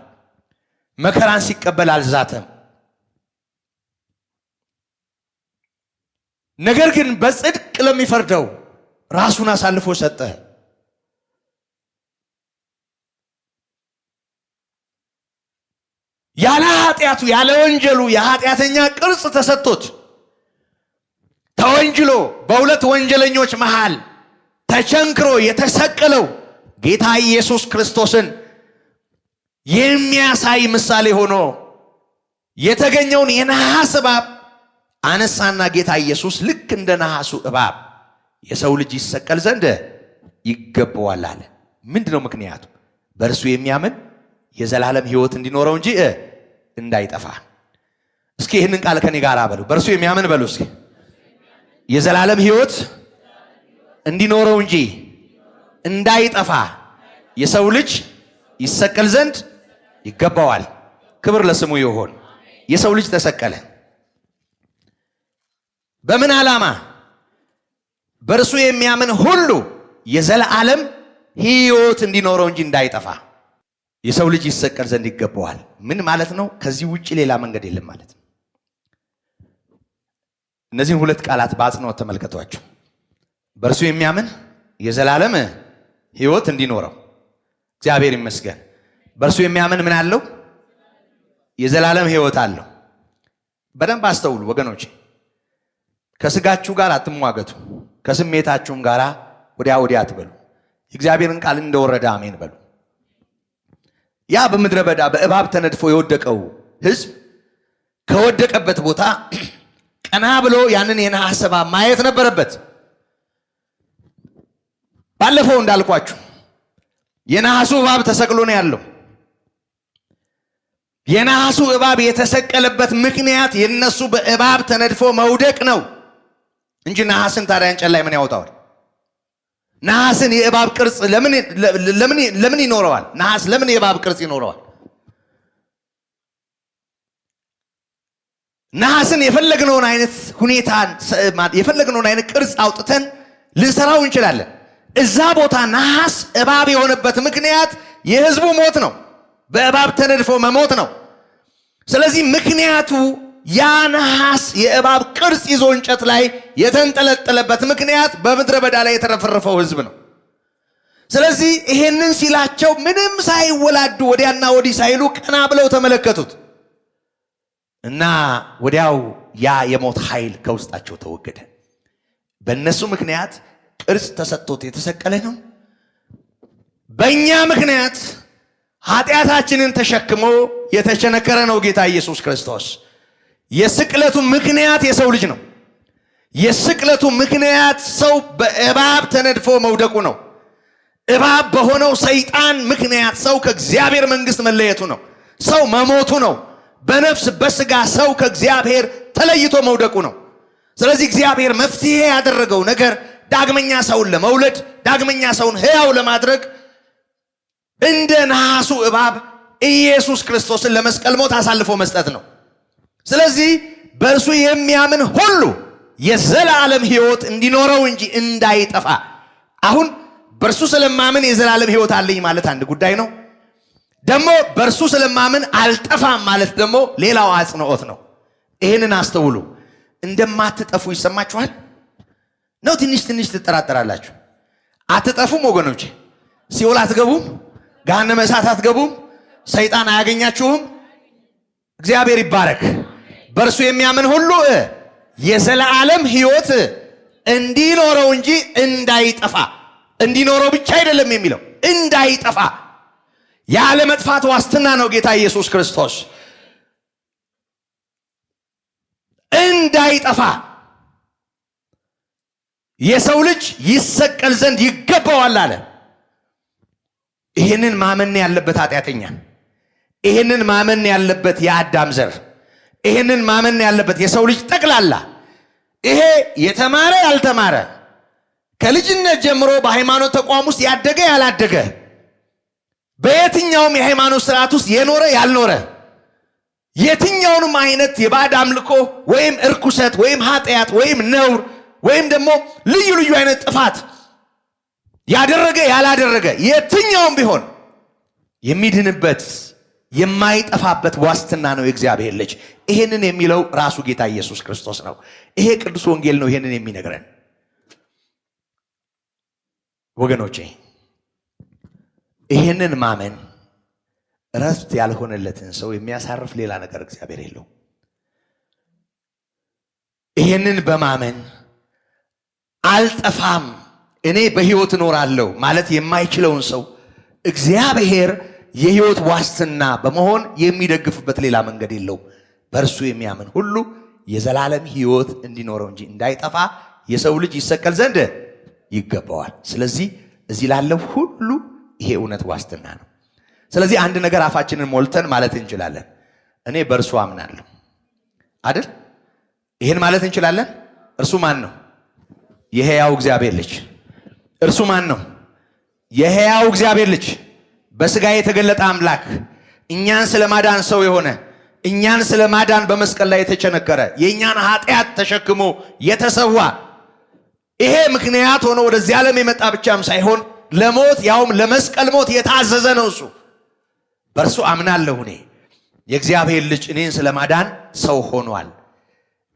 መከራን ሲቀበል አልዛተም። ነገር ግን በጽድቅ ለሚፈርደው ራሱን አሳልፎ ሰጠ። ያለ ኃጢአቱ ያለ ወንጀሉ የኃጢአተኛ ቅርጽ ተሰጥቶት ተወንጅሎ በሁለት ወንጀለኞች መሃል ተቸንክሮ የተሰቀለው ጌታ ኢየሱስ ክርስቶስን የሚያሳይ ምሳሌ ሆኖ የተገኘውን የነሐስ እባብ አነሳና ጌታ ኢየሱስ ልክ እንደ ነሐሱ እባብ የሰው ልጅ ይሰቀል ዘንድ ይገባዋል አለ። ምንድነው ምክንያቱ? በእርሱ የሚያምን የዘላለም ሕይወት እንዲኖረው እንጂ እንዳይጠፋ። እስኪ ይህንን ቃል ከኔ ጋር በሉ። በእርሱ የሚያምን በሉ እስኪ የዘላለም ሕይወት እንዲኖረው እንጂ እንዳይጠፋ የሰው ልጅ ይሰቀል ዘንድ ይገባዋል። ክብር ለስሙ ይሁን። የሰው ልጅ ተሰቀለ። በምን ዓላማ? በእርሱ የሚያምን ሁሉ የዘላለም ሕይወት እንዲኖረው እንጂ እንዳይጠፋ የሰው ልጅ ይሰቀል ዘንድ ይገባዋል። ምን ማለት ነው? ከዚህ ውጪ ሌላ መንገድ የለም ማለት ነው። እነዚህን ሁለት ቃላት በአጽንኦት ተመልከቷቸው። በእርሱ የሚያምን የዘላለም ሕይወት እንዲኖረው። እግዚአብሔር ይመስገን። በእርሱ የሚያምን ምን አለው? የዘላለም ሕይወት አለው። በደንብ አስተውሉ ወገኖች። ከስጋችሁ ጋር አትሟገቱ፣ ከስሜታችሁም ጋር ወዲያ ወዲያ አትበሉ። የእግዚአብሔርን ቃል እንደወረደ አሜን በሉ። ያ በምድረ በዳ በእባብ ተነድፎ የወደቀው ሕዝብ ከወደቀበት ቦታ ቀና ብሎ ያንን የነሐስ እባብ ማየት ነበረበት። ባለፈው እንዳልኳችሁ የነሐሱ እባብ ተሰቅሎ ነው ያለው። የነሐሱ እባብ የተሰቀለበት ምክንያት የነሱ በእባብ ተነድፎ መውደቅ ነው እንጂ ነሐስን ታዲያ እንጨት ላይ ምን ያወጣዋል? ነሐስን የእባብ ቅርጽ ለምን ይኖረዋል? ነሐስ ለምን የእባብ ቅርጽ ይኖረዋል? ነሐስን የፈለግነውን አይነት ሁኔታ የፈለግነውን አይነት ቅርጽ አውጥተን ልንሰራው እንችላለን። እዛ ቦታ ነሐስ እባብ የሆነበት ምክንያት የሕዝቡ ሞት ነው። በእባብ ተነድፎ መሞት ነው። ስለዚህ ምክንያቱ ያ ነሐስ የእባብ ቅርጽ ይዞ እንጨት ላይ የተንጠለጠለበት ምክንያት በምድረ በዳ ላይ የተረፈረፈው ሕዝብ ነው። ስለዚህ ይሄንን ሲላቸው ምንም ሳይወላዱ ወዲያና ወዲህ ሳይሉ ቀና ብለው ተመለከቱት እና ወዲያው ያ የሞት ኃይል ከውስጣቸው ተወገደ። በእነሱ ምክንያት ቅርጽ ተሰጥቶት የተሰቀለ ነው። በእኛ ምክንያት ኃጢአታችንን ተሸክሞ የተቸነከረ ነው ጌታ ኢየሱስ ክርስቶስ። የስቅለቱ ምክንያት የሰው ልጅ ነው። የስቅለቱ ምክንያት ሰው በእባብ ተነድፎ መውደቁ ነው። እባብ በሆነው ሰይጣን ምክንያት ሰው ከእግዚአብሔር መንግሥት መለየቱ ነው። ሰው መሞቱ ነው። በነፍስ በስጋ ሰው ከእግዚአብሔር ተለይቶ መውደቁ ነው። ስለዚህ እግዚአብሔር መፍትሄ ያደረገው ነገር ዳግመኛ ሰውን ለመውለድ ዳግመኛ ሰውን ሕያው ለማድረግ እንደ ነሐሱ እባብ ኢየሱስ ክርስቶስን ለመስቀል ሞት አሳልፎ መስጠት ነው። ስለዚህ በእርሱ የሚያምን ሁሉ የዘላለም ሕይወት እንዲኖረው እንጂ እንዳይጠፋ። አሁን በእርሱ ስለማምን የዘላለም ሕይወት አለኝ ማለት አንድ ጉዳይ ነው። ደግሞ በእርሱ ስለማምን አልጠፋም ማለት ደግሞ ሌላው አጽንዖት ነው። ይህንን አስተውሉ። እንደማትጠፉ ይሰማችኋል ነው? ትንሽ ትንሽ ትጠራጠራላችሁ። አትጠፉም ወገኖቼ። ሲኦል አትገቡም። ገሃነመ እሳት አትገቡም። ሰይጣን አያገኛችሁም። እግዚአብሔር ይባረክ። በእርሱ የሚያምን ሁሉ የዘላለም ሕይወት እንዲኖረው እንጂ እንዳይጠፋ። እንዲኖረው ብቻ አይደለም የሚለው እንዳይጠፋ። ያለ መጥፋት ዋስትና ነው ጌታ ኢየሱስ ክርስቶስ። እንዳይጠፋ የሰው ልጅ ይሰቀል ዘንድ ይገባዋል አለ። ይህንን ማመን ያለበት ኃጢአተኛ፣ ይህንን ማመን ያለበት የአዳም ዘር፣ ይህንን ማመን ያለበት የሰው ልጅ ጠቅላላ። ይሄ የተማረ ያልተማረ፣ ከልጅነት ጀምሮ በሃይማኖት ተቋም ውስጥ ያደገ ያላደገ፣ በየትኛውም የሃይማኖት ስርዓት ውስጥ የኖረ ያልኖረ፣ የትኛውንም አይነት የባዕድ አምልኮ ወይም እርኩሰት ወይም ኃጢአት ወይም ነውር ወይም ደግሞ ልዩ ልዩ አይነት ጥፋት ያደረገ ያላደረገ፣ የትኛውም ቢሆን የሚድንበት የማይጠፋበት ዋስትና ነው የእግዚአብሔር ልጅ። ይሄንን የሚለው ራሱ ጌታ ኢየሱስ ክርስቶስ ነው። ይሄ ቅዱስ ወንጌል ነው ይሄንን የሚነግረን። ወገኖቼ ይሄንን ማመን እረፍት ያልሆነለትን ሰው የሚያሳርፍ ሌላ ነገር እግዚአብሔር የለው። ይሄንን በማመን አልጠፋም እኔ በሕይወት እኖራለሁ ማለት የማይችለውን ሰው እግዚአብሔር የሕይወት ዋስትና በመሆን የሚደግፍበት ሌላ መንገድ የለውም። በእርሱ የሚያምን ሁሉ የዘላለም ሕይወት እንዲኖረው እንጂ እንዳይጠፋ የሰው ልጅ ይሰቀል ዘንድ ይገባዋል። ስለዚህ እዚህ ላለው ሁሉ ይሄ እውነት ዋስትና ነው። ስለዚህ አንድ ነገር አፋችንን ሞልተን ማለት እንችላለን፣ እኔ በእርሱ አምናለሁ አይደል? ይሄን ማለት እንችላለን። እርሱ ማን ነው? የሕያው እግዚአብሔር ልጅ። እርሱ ማን ነው? የሕያው እግዚአብሔር ልጅ፣ በሥጋ የተገለጠ አምላክ፣ እኛን ስለማዳን ሰው የሆነ፣ እኛን ስለማዳን በመስቀል ላይ የተቸነከረ፣ የእኛን ኃጢአት ተሸክሞ የተሰዋ፣ ይሄ ምክንያት ሆኖ ወደዚህ ዓለም የመጣ ብቻም ሳይሆን ለሞት ያውም ለመስቀል ሞት የታዘዘ ነው እሱ። በእርሱ አምናለሁ እኔ የእግዚአብሔር ልጅ እኔን ስለማዳን ሰው ሆኗል።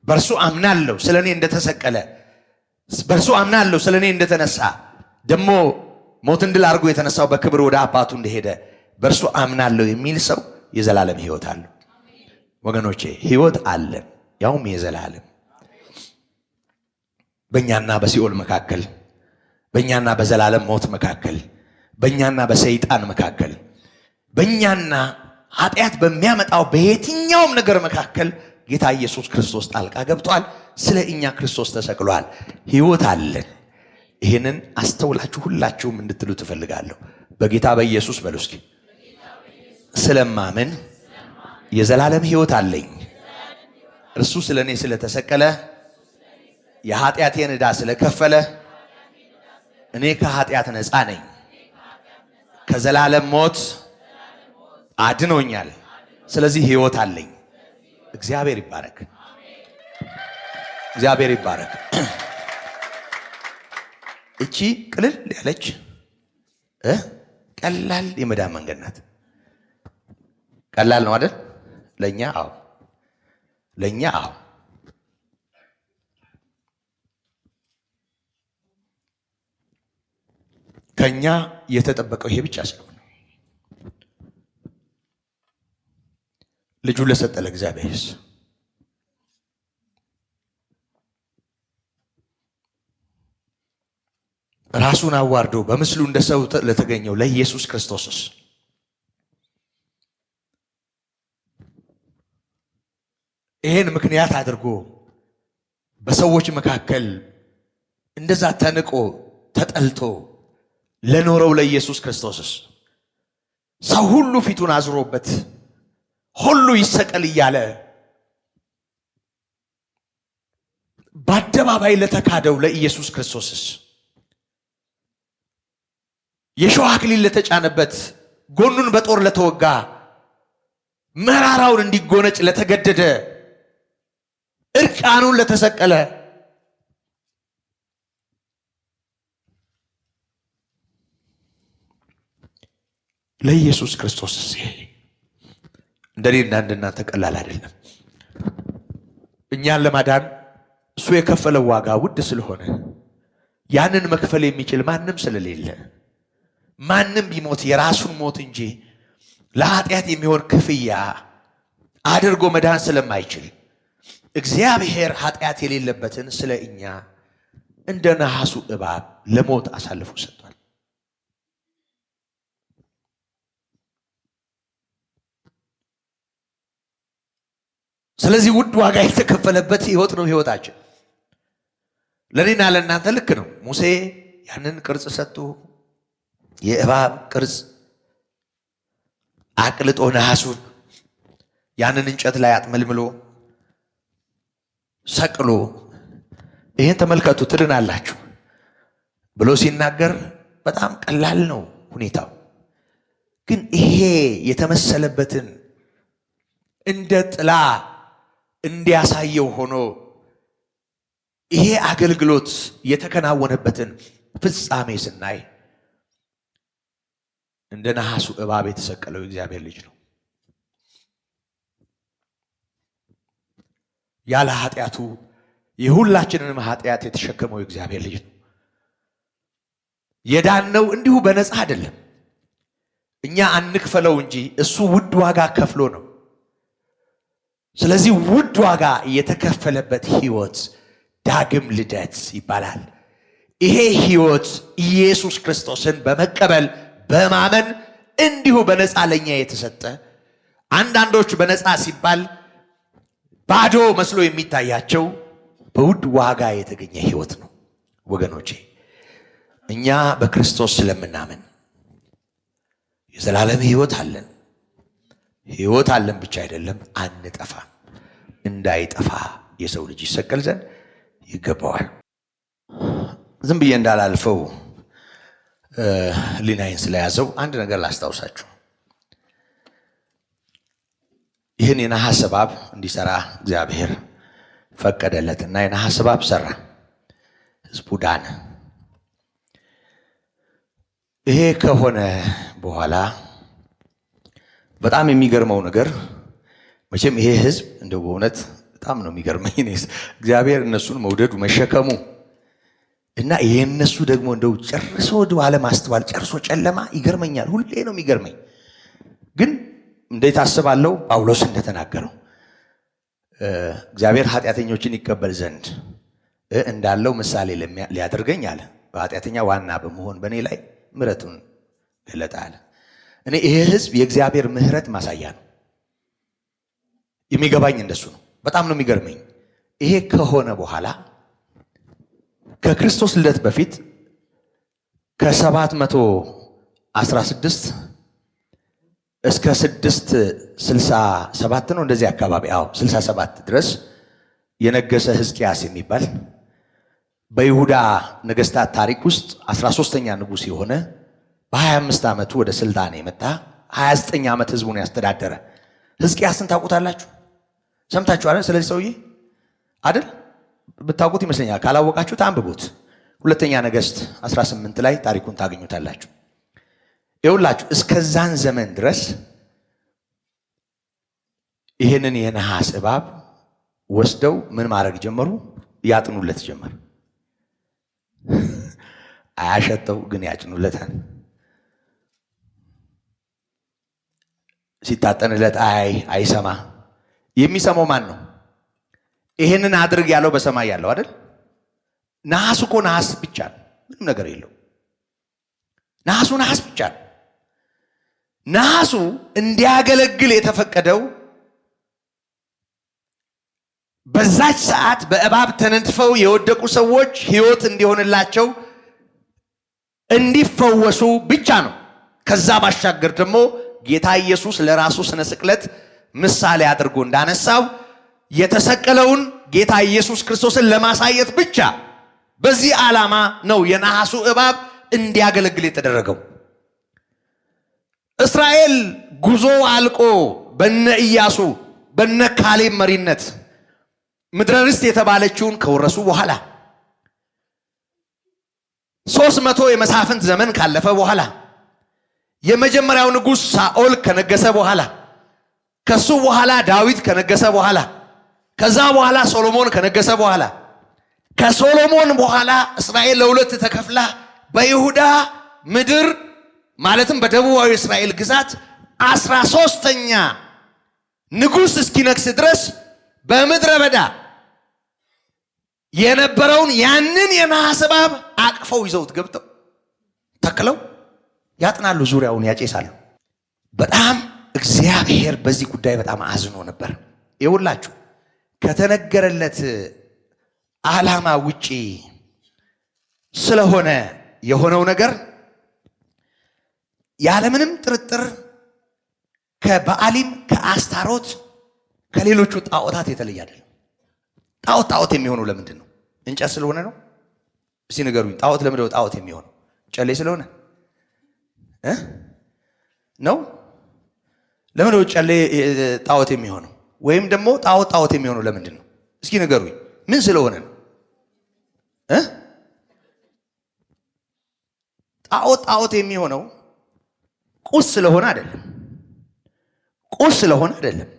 በእርሱ አምናለሁ ስለ እኔ እንደተሰቀለ፣ በእርሱ አምናለሁ ስለ እኔ እንደተነሳ፣ ደግሞ ሞትን ድል አድርጎ የተነሳው በክብር ወደ አባቱ እንደሄደ በእርሱ አምናለሁ የሚል ሰው የዘላለም ሕይወት አለው። ወገኖቼ ሕይወት አለን፣ ያውም የዘላለም። በእኛና በሲኦል መካከል፣ በእኛና በዘላለም ሞት መካከል፣ በእኛና በሰይጣን መካከል፣ በእኛና ኃጢአት በሚያመጣው በየትኛውም ነገር መካከል ጌታ ኢየሱስ ክርስቶስ ጣልቃ ገብቷል። ስለ እኛ ክርስቶስ ተሰቅሏል። ሕይወት አለን። ይህንን አስተውላችሁ ሁላችሁም እንድትሉ ትፈልጋለሁ። በጌታ በኢየሱስ በሉ እስኪ። ስለማምን የዘላለም ሕይወት አለኝ። እርሱ ስለ እኔ ስለተሰቀለ፣ የኃጢአቴን ዕዳ ስለከፈለ፣ እኔ ከኃጢአት ነፃ ነኝ። ከዘላለም ሞት አድኖኛል። ስለዚህ ሕይወት አለኝ። እግዚአብሔር ይባረክ። እግዚአብሔር ይባረክ። እቺ ቅልል ያለች ቀላል የመዳን መንገድ ናት። ቀላል ነው አይደል? ለኛ አዎ፣ ለኛ አዎ። ከኛ የተጠበቀው ይሄ ብቻ ስለሆነ ልጁን ለሰጠ ለእግዚአብሔርስ ራሱን አዋርዶ በምስሉ እንደ ሰው ለተገኘው ለኢየሱስ ክርስቶስስ ይሄን ምክንያት አድርጎ በሰዎች መካከል እንደዛ ተንቆ ተጠልቶ ለኖረው ለኢየሱስ ክርስቶስስ ሰው ሁሉ ፊቱን አዝሮበት ሁሉ ይሰቀል እያለ በአደባባይ ለተካደው ለኢየሱስ ክርስቶስስ የሾህ አክሊል ለተጫነበት ጎኑን በጦር ለተወጋ መራራውን እንዲጎነጭ ለተገደደ እርቃኑን ለተሰቀለ ለኢየሱስ ክርስቶስስ ይሄ እንደኔና እንደናንተ ቀላል አይደለም። እኛን ለማዳን እሱ የከፈለው ዋጋ ውድ ስለሆነ ያንን መክፈል የሚችል ማንም ስለሌለ ማንም ቢሞት የራሱን ሞት እንጂ ለኃጢአት የሚሆን ክፍያ አድርጎ መዳን ስለማይችል እግዚአብሔር ኃጢአት የሌለበትን ስለ እኛ እንደ ነሐሱ እባብ ለሞት አሳልፎ ሰጥቷል። ስለዚህ ውድ ዋጋ የተከፈለበት ሕይወት ነው ሕይወታችን። ለኔና ለእናንተ ልክ ነው። ሙሴ ያንን ቅርጽ ሰጥቶ የእባብ ቅርጽ አቅልጦ ነሐሱን ያንን እንጨት ላይ አጥመልምሎ ሰቅሎ ይሄን ተመልከቱ ትድናላችሁ ብሎ ሲናገር በጣም ቀላል ነው ሁኔታው። ግን ይሄ የተመሰለበትን እንደ ጥላ እንዲያሳየው ሆኖ ይሄ አገልግሎት የተከናወነበትን ፍጻሜ ስናይ እንደ ነሐሱ እባብ የተሰቀለው የእግዚአብሔር ልጅ ነው። ያለ ኃጢአቱ የሁላችንንም ኃጢአት የተሸከመው የእግዚአብሔር ልጅ ነው። የዳነው እንዲሁ በነፃ አይደለም። እኛ አንክፈለው እንጂ እሱ ውድ ዋጋ ከፍሎ ነው። ስለዚህ ውድ ዋጋ የተከፈለበት ሕይወት ዳግም ልደት ይባላል። ይሄ ሕይወት ኢየሱስ ክርስቶስን በመቀበል በማመን እንዲሁ በነፃ ለኛ የተሰጠ፣ አንዳንዶች በነፃ ሲባል ባዶ መስሎ የሚታያቸው በውድ ዋጋ የተገኘ ሕይወት ነው። ወገኖቼ እኛ በክርስቶስ ስለምናምን የዘላለም ሕይወት አለን። ሕይወት አለን ብቻ አይደለም፣ አንጠፋም። እንዳይጠፋ የሰው ልጅ ይሰቀል ዘንድ ይገባዋል። ዝም ብዬ እንዳላልፈው ሊናይን ስለያዘው አንድ ነገር ላስታውሳችሁ። ይህን የነሐስ እባብ እንዲሰራ እግዚአብሔር ፈቀደለትና የነሐስ እባብ ሰራ፣ ሕዝቡ ዳነ። ይሄ ከሆነ በኋላ በጣም የሚገርመው ነገር መቼም ይሄ ሕዝብ እንደው በእውነት በጣም ነው የሚገርመኝ እግዚአብሔር እነሱን መውደዱ መሸከሙ እና የእነሱ ደግሞ እንደው ጨርሶ ወደ አለማስተዋል ጨርሶ ጨለማ ይገርመኛል። ሁሌ ነው የሚገርመኝ። ግን እንዴት አስባለሁ? ጳውሎስ እንደተናገረው እግዚአብሔር ኃጢአተኞችን ይቀበል ዘንድ እንዳለው ምሳሌ ሊያደርገኝ አለ። በኃጢአተኛ ዋና በመሆን በእኔ ላይ ምሕረቱን ገለጠ አለ። እኔ ይሄ ሕዝብ የእግዚአብሔር ምሕረት ማሳያ ነው። የሚገባኝ እንደሱ ነው። በጣም ነው የሚገርመኝ። ይሄ ከሆነ በኋላ ከክርስቶስ ልደት በፊት ከ716 እስከ 667 ነው እንደዚህ አካባቢ 67 ድረስ የነገሰ ሕዝቅያስ የሚባል በይሁዳ ነገስታት ታሪክ ውስጥ 13ኛ ንጉሥ የሆነ በ25 ዓመቱ ወደ ስልጣን የመጣ 29 ዓመት ህዝቡን ያስተዳደረ ሕዝቅያስን ታውቁታላችሁ? ሰምታችሁ አይደል? ስለዚህ ሰውዬ አይደል? ብታውቁት ይመስለኛል። ካላወቃችሁት አንብቡት። ሁለተኛ ነገሥት 18 ላይ ታሪኩን ታገኙታላችሁ። ይኸውላችሁ እስከዛን ዘመን ድረስ ይህንን የነሐስ እባብ ወስደው ምን ማድረግ ጀመሩ? ያጥኑለት ጀመር። አያሸተው ግን ያጭኑለታል። ሲታጠንለት አይሰማ። የሚሰማው ማን ነው? ይህንን አድርግ ያለው በሰማይ ያለው አይደል? ነሐሱ እኮ ነሐስ ብቻ ነው፣ ምንም ነገር የለው። ነሐሱ ነሐስ ብቻ ነው። ነሐሱ እንዲያገለግል የተፈቀደው በዛች ሰዓት በእባብ ተነድፈው የወደቁ ሰዎች ሕይወት እንዲሆንላቸው እንዲፈወሱ ብቻ ነው። ከዛ ባሻገር ደግሞ ጌታ ኢየሱስ ለራሱ ስነ ስቅለት ምሳሌ አድርጎ እንዳነሳው የተሰቀለውን ጌታ ኢየሱስ ክርስቶስን ለማሳየት ብቻ በዚህ ዓላማ ነው የነሐሱ እባብ እንዲያገለግል የተደረገው። እስራኤል ጉዞ አልቆ በነ ኢያሱ በነ ካሌብ መሪነት ምድረ ርስት የተባለችውን ከወረሱ በኋላ 300 የመሳፍንት ዘመን ካለፈ በኋላ የመጀመሪያው ንጉሥ ሳኦል ከነገሰ በኋላ ከሱ በኋላ ዳዊት ከነገሰ በኋላ ከዛ በኋላ ሶሎሞን ከነገሰ በኋላ ከሶሎሞን በኋላ እስራኤል ለሁለት ተከፍላ በይሁዳ ምድር ማለትም በደቡባዊ እስራኤል ግዛት 13ኛ ንጉሥ እስኪነግስ ድረስ በምድረ በዳ የነበረውን ያንን የነሐስ እባብ አቅፈው ይዘውት ገብተው ተክለው ያጥናሉ፣ ዙሪያውን ያጨሳሉ። በጣም እግዚአብሔር በዚህ ጉዳይ በጣም አዝኖ ነበር። ይኸውላችሁ ከተነገረለት ዓላማ ውጪ ስለሆነ የሆነው ነገር ያለምንም ጥርጥር ከበዓሊም ከአስታሮት ከሌሎቹ ጣዖታት የተለየ አይደለም። ጣዖት የሚሆነው ለምንድን ነው? እንጨት ስለሆነ ነው? እስቲ ንገሩኝ። ጣዖት ለምንድነው ጣዖት የሚሆነው? ጨሌ ስለሆነ ነው? ለምንድነው ጨሌ ጣዖት የሚሆነው? ወይም ደግሞ ጣዖት የሚሆነው ለምንድን ነው? እስኪ ንገሩኝ። ምን ስለሆነ ነው? ጣዖት የሚሆነው ቁስ ስለሆነ አይደለም። ቁስ ስለሆነ አይደለም።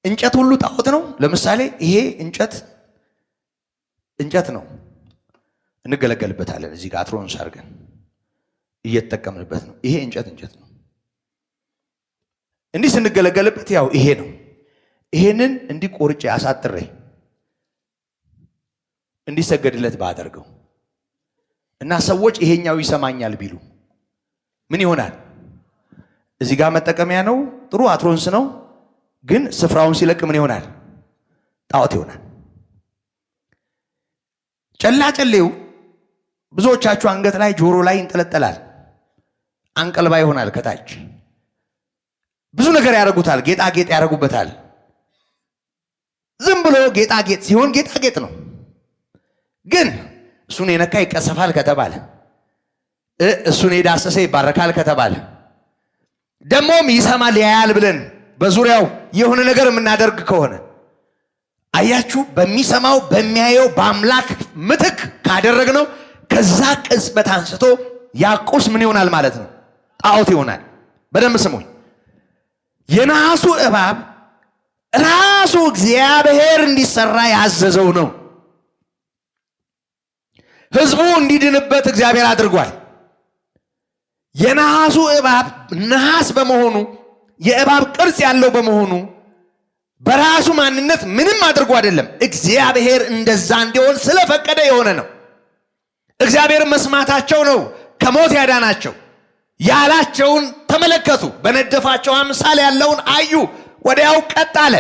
እንጨት ሁሉ ጣዖት ነው። ለምሳሌ ይሄ እንጨት ነው፣ እንገለገልበታለን። እዚህ ጋር አትሮንስ አድርገን እየተጠቀምንበት ነው። ይሄ እንጨት ነው። እንዲህ ስንገለገልበት ያው ይሄ ነው። ይሄንን እንዲህ ቆርጬ አሳጥሬ እንዲሰገድለት ባደርገው እና ሰዎች ይሄኛው ይሰማኛል ቢሉ ምን ይሆናል? እዚህ ጋር መጠቀሚያ ነው፣ ጥሩ አትሮንስ ነው። ግን ስፍራውን ሲለቅ ምን ይሆናል? ጣዖት ይሆናል። ጨላጨሌው ብዙዎቻችሁ አንገት ላይ ጆሮ ላይ ይንጠለጠላል። አንቀልባ ይሆናል። ከታች ብዙ ነገር ያደርጉታል። ጌጣጌጥ ያደርጉበታል። ዝም ብሎ ጌጣጌጥ ሲሆን ጌጣጌጥ ነው። ግን እሱን የነካ ይቀሰፋል ከተባለ፣ እሱን የዳሰሰ ይባረካል ከተባለ፣ ደሞም ይሰማል ያያል ብለን በዙሪያው የሆነ ነገር የምናደርግ ከሆነ አያችሁ፣ በሚሰማው በሚያየው በአምላክ ምትክ ካደረግነው ከዛ ቅጽበት አንስቶ ያቁስ ምን ይሆናል ማለት ነው? ጣዖት ይሆናል። በደንብ ስሙኝ። የነሐሱ እባብ ራሱ እግዚአብሔር እንዲሰራ ያዘዘው ነው። ሕዝቡ እንዲድንበት እግዚአብሔር አድርጓል። የነሐሱ እባብ ነሐስ በመሆኑ የእባብ ቅርጽ ያለው በመሆኑ በራሱ ማንነት ምንም አድርጎ አይደለም። እግዚአብሔር እንደዛ እንዲሆን ስለፈቀደ የሆነ ነው። እግዚአብሔር መስማታቸው ነው ከሞት ያዳናቸው። ያላቸውን ተመለከቱ፣ በነደፋቸው አምሳል ያለውን አዩ፣ ወዲያው ቀጥ አለ።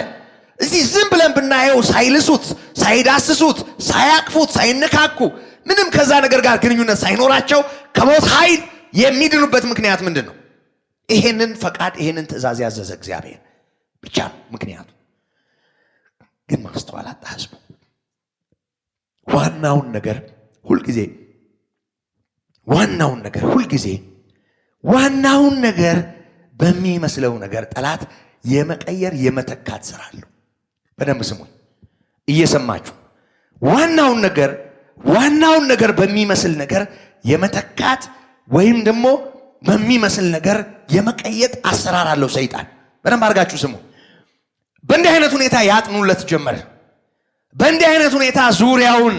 እዚህ ዝም ብለን ብናየው ሳይልሱት፣ ሳይዳስሱት፣ ሳያቅፉት፣ ሳይነካኩ ምንም ከዛ ነገር ጋር ግንኙነት ሳይኖራቸው ከሞት ኃይል የሚድኑበት ምክንያት ምንድን ነው? ይሄንን ፈቃድ ይሄንን ትእዛዝ ያዘዘ እግዚአብሔር ብቻ ነው ምክንያቱ። ግን ማስተዋል አጣ ህዝቡ። ዋናውን ነገር ሁልጊዜ ዋናውን ነገር በሚመስለው ነገር ጠላት የመቀየር የመተካት ስራ አለው። በደንብ ስሙኝ እየሰማችሁ። ዋናውን ነገር በሚመስል ነገር የመተካት ወይም ደግሞ በሚመስል ነገር የመቀየጥ አሰራር አለው ሰይጣን። በደንብ አድርጋችሁ ስሙ። በእንዲህ አይነት ሁኔታ ያጥኑለት ጀመረ። በእንዲህ አይነት ሁኔታ ዙሪያውን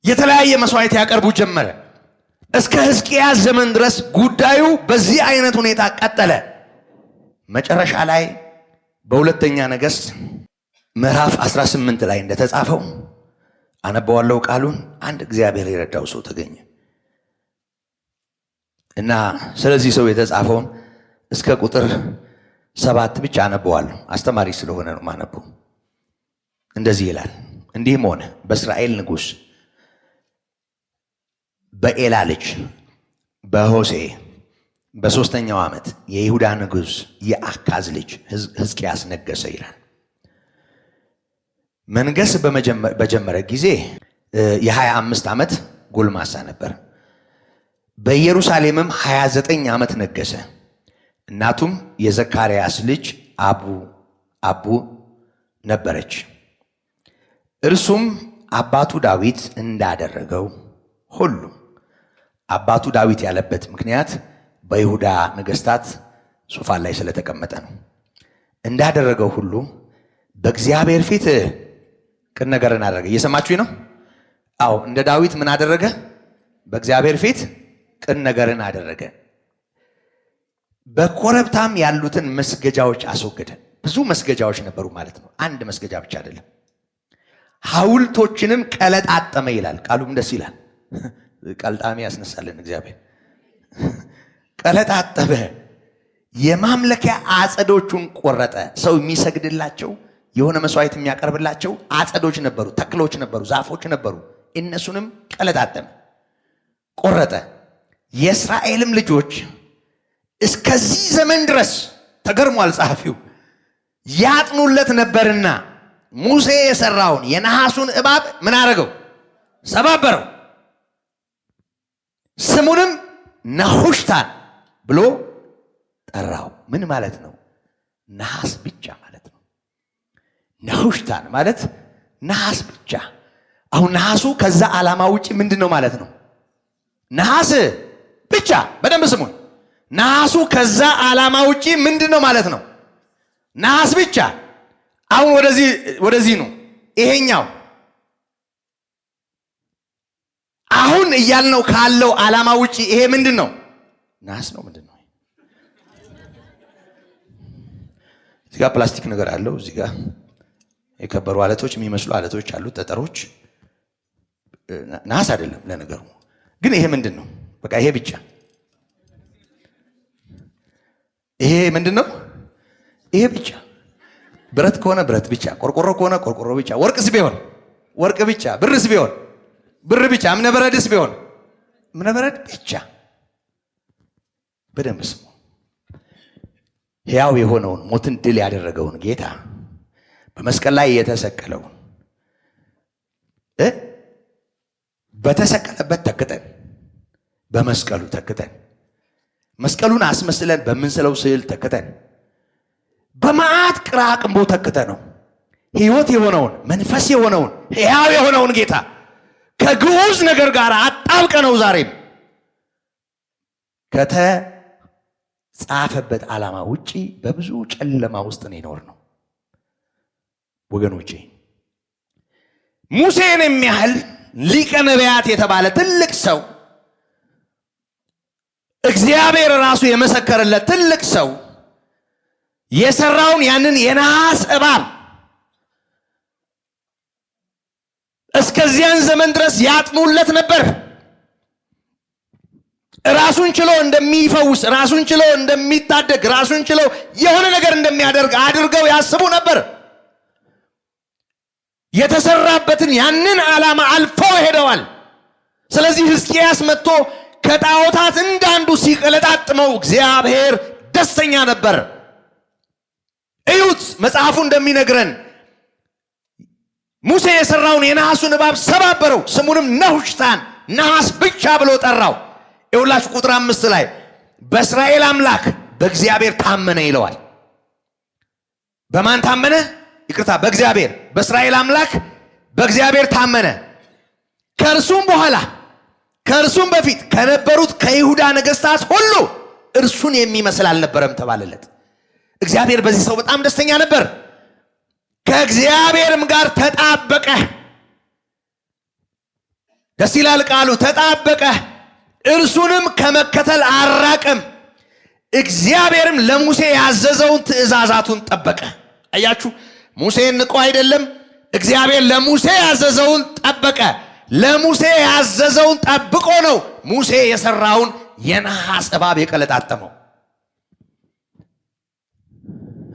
የተለያየ መስዋዕት ያቀርቡ ጀመረ። እስከ ሕዝቅያስ ዘመን ድረስ ጉዳዩ በዚህ አይነት ሁኔታ ቀጠለ። መጨረሻ ላይ በሁለተኛ ነገሥት ምዕራፍ 18 ላይ እንደተጻፈው አነበዋለሁ ቃሉን። አንድ እግዚአብሔር የረዳው ሰው ተገኘ እና ስለዚህ ሰው የተጻፈውን እስከ ቁጥር 7 ብቻ አነበዋለሁ። አስተማሪ ስለሆነ ነው ማነበው። እንደዚህ ይላል። እንዲህም ሆነ በእስራኤል ንጉሥ በኤላ ልጅ በሆሴዕ በሦስተኛው ዓመት የይሁዳ ንጉሥ የአካዝ ልጅ ሕዝቅያስ ነገሰ ይላል። መንገስ በጀመረ ጊዜ የ25 ዓመት ጎልማሳ ነበር። በኢየሩሳሌምም 29 ዓመት ነገሰ። እናቱም የዘካርያስ ልጅ አቡ ነበረች። እርሱም አባቱ ዳዊት እንዳደረገው ሁሉ፣ አባቱ ዳዊት ያለበት ምክንያት በይሁዳ ነገሥታት ዙፋን ላይ ስለተቀመጠ ነው። እንዳደረገው ሁሉ በእግዚአብሔር ፊት ቅን ነገርን አደረገ። እየሰማችሁኝ ነው? አዎ፣ እንደ ዳዊት ምን አደረገ? በእግዚአብሔር ፊት ቅን ነገርን አደረገ። በኮረብታም ያሉትን መስገጃዎች አስወገደ። ብዙ መስገጃዎች ነበሩ ማለት ነው። አንድ መስገጃ ብቻ አይደለም። ሐውልቶችንም ቀለጣጠመ ይላል። ቃሉም ደስ ይላል። ቀልጣሚ ያስነሳልን እግዚአብሔር። ቀለጣጠመ። የማምለኪያ አጸዶቹን ቆረጠ። ሰው የሚሰግድላቸው የሆነ መስዋዕት የሚያቀርብላቸው አጸዶች ነበሩ፣ ተክሎች ነበሩ፣ ዛፎች ነበሩ። እነሱንም ቀለጣጠመ፣ ቆረጠ። የእስራኤልም ልጆች እስከዚህ ዘመን ድረስ ተገርሟል ጸሐፊው፣ ያጥኑለት ነበርና ሙሴ የሰራውን የነሐሱን እባብ ምን አደረገው? ሰባበረው። ስሙንም ነሑሽታን ብሎ ጠራው። ምን ማለት ነው? ነሐስ ብቻ ማለት ነው። ነሑሽታን ማለት ነሐስ ብቻ። አሁን ነሐሱ ከዛ ዓላማ ውጪ ምንድን ነው ማለት ነው? ነሐስ ብቻ። በደንብ ስሙን። ነሐሱ ከዛ ዓላማ ውጪ ምንድን ነው ማለት ነው? ነሐስ ብቻ። አሁን ወደዚህ ነው ይሄኛው አሁን እያልነው ካለው ዓላማ ውጪ ይሄ ምንድን ነው? ነሐስ ነው። ምንድን ነው? እዚህ ጋር ፕላስቲክ ነገር አለው። እዚህ ጋር የከበሩ አለቶች የሚመስሉ አለቶች አሉት፣ ጠጠሮች። ነሐስ አይደለም ለነገሩ። ግን ይሄ ምንድን ነው? በቃ ይሄ ብቻ። ይሄ ምንድን ነው? ይሄ ብቻ። ብረት ከሆነ ብረት ብቻ፣ ቆርቆሮ ከሆነ ቆርቆሮ ብቻ፣ ወርቅስ ቢሆን ወርቅ ብቻ፣ ብርስ ቢሆን ብር ብቻ፣ እምነበረድስ ቢሆን እምነበረድ ብቻ። በደንብ ስሙ። ሕያው የሆነውን ሞትን ድል ያደረገውን ጌታ በመስቀል ላይ የተሰቀለውን በተሰቀለበት ተክተን በመስቀሉ ተክተን መስቀሉን አስመስለን በምንስለው ስዕል ተክተን በመዓት ቅራቅንቦ ተክተ ነው ሕይወት የሆነውን መንፈስ የሆነውን ሕያው የሆነውን ጌታ ከግዑዝ ነገር ጋር አጣብቀ ነው ዛሬም ከተጻፈበት ዓላማ ውጪ በብዙ ጨለማ ውስጥ ነው ይኖር ነው። ወገኖቼ ሙሴን የሚያህል ሊቀ ነቢያት የተባለ ትልቅ ሰው፣ እግዚአብሔር ራሱ የመሰከረለት ትልቅ ሰው የሰራውን ያንን የነሐስ እባብ እስከዚያን ዘመን ድረስ ያጥኑለት ነበር። ራሱን ችሎ እንደሚፈውስ፣ ራሱን ችሎ እንደሚታደግ፣ ራሱን ችሎ የሆነ ነገር እንደሚያደርግ አድርገው ያስቡ ነበር። የተሰራበትን ያንን ዓላማ አልፈው ሄደዋል። ስለዚህ ሕዝቅያስ መጥቶ ከጣዖታት እንዳንዱ ሲቀለጣጥመው እግዚአብሔር ደስተኛ ነበር። እዩት፣ መጽሐፉ እንደሚነግረን ሙሴ የሰራውን የነሐሱን እባብ ሰባበረው፣ ስሙንም ነሑሽታን ነሐስ ብቻ ብሎ ጠራው። ይኸውላችሁ ቁጥር 5 ላይ በእስራኤል አምላክ በእግዚአብሔር ታመነ ይለዋል። በማን ታመነ? ይቅርታ፣ በእግዚአብሔር። በእስራኤል አምላክ በእግዚአብሔር ታመነ። ከእርሱም በኋላ ከእርሱም በፊት ከነበሩት ከይሁዳ ነገሥታት ሁሉ እርሱን የሚመስል አልነበረም ተባለለት። እግዚአብሔር በዚህ ሰው በጣም ደስተኛ ነበር። ከእግዚአብሔርም ጋር ተጣበቀ። ደስ ይላል ቃሉ ተጣበቀ፣ እርሱንም ከመከተል አራቀም። እግዚአብሔርም ለሙሴ ያዘዘውን ትእዛዛቱን ጠበቀ። አያችሁ፣ ሙሴን ንቆ አይደለም፣ እግዚአብሔር ለሙሴ ያዘዘውን ጠበቀ። ለሙሴ ያዘዘውን ጠብቆ ነው ሙሴ የሰራውን የነሐስ እባብ የቀለጣጠመው።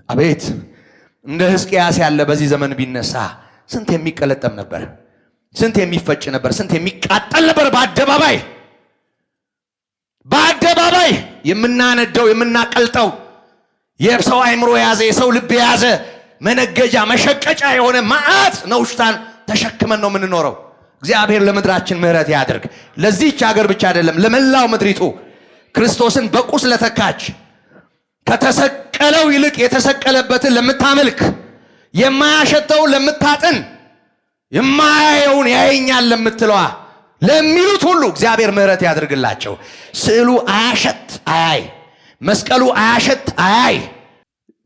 አቤት እንደ ሕዝቅያስ ያለ በዚህ ዘመን ቢነሳ ስንት የሚቀለጠም ነበር፣ ስንት የሚፈጭ ነበር፣ ስንት የሚቃጠል ነበር። በአደባባይ የምናነደው የምናቀልጠው የሰው አእምሮ የያዘ የሰው ልብ የያዘ መነገጃ መሸቀጫ የሆነ መዓት ነውሽታን ተሸክመን ነው የምንኖረው። እግዚአብሔር ለምድራችን ምሕረት ያድርግ። ለዚህች ሀገር ብቻ አይደለም ለመላው ምድሪቱ ክርስቶስን በቁስ ለተካች ከተሰቀለው ይልቅ የተሰቀለበትን ለምታመልክ የማያሸተውን ለምታጥን የማያየውን ያየኛል ለምትለዋ ለሚሉት ሁሉ እግዚአብሔር ምሕረት ያድርግላቸው። ስዕሉ አያሸት አያይ፣ መስቀሉ አያሸት አያይ።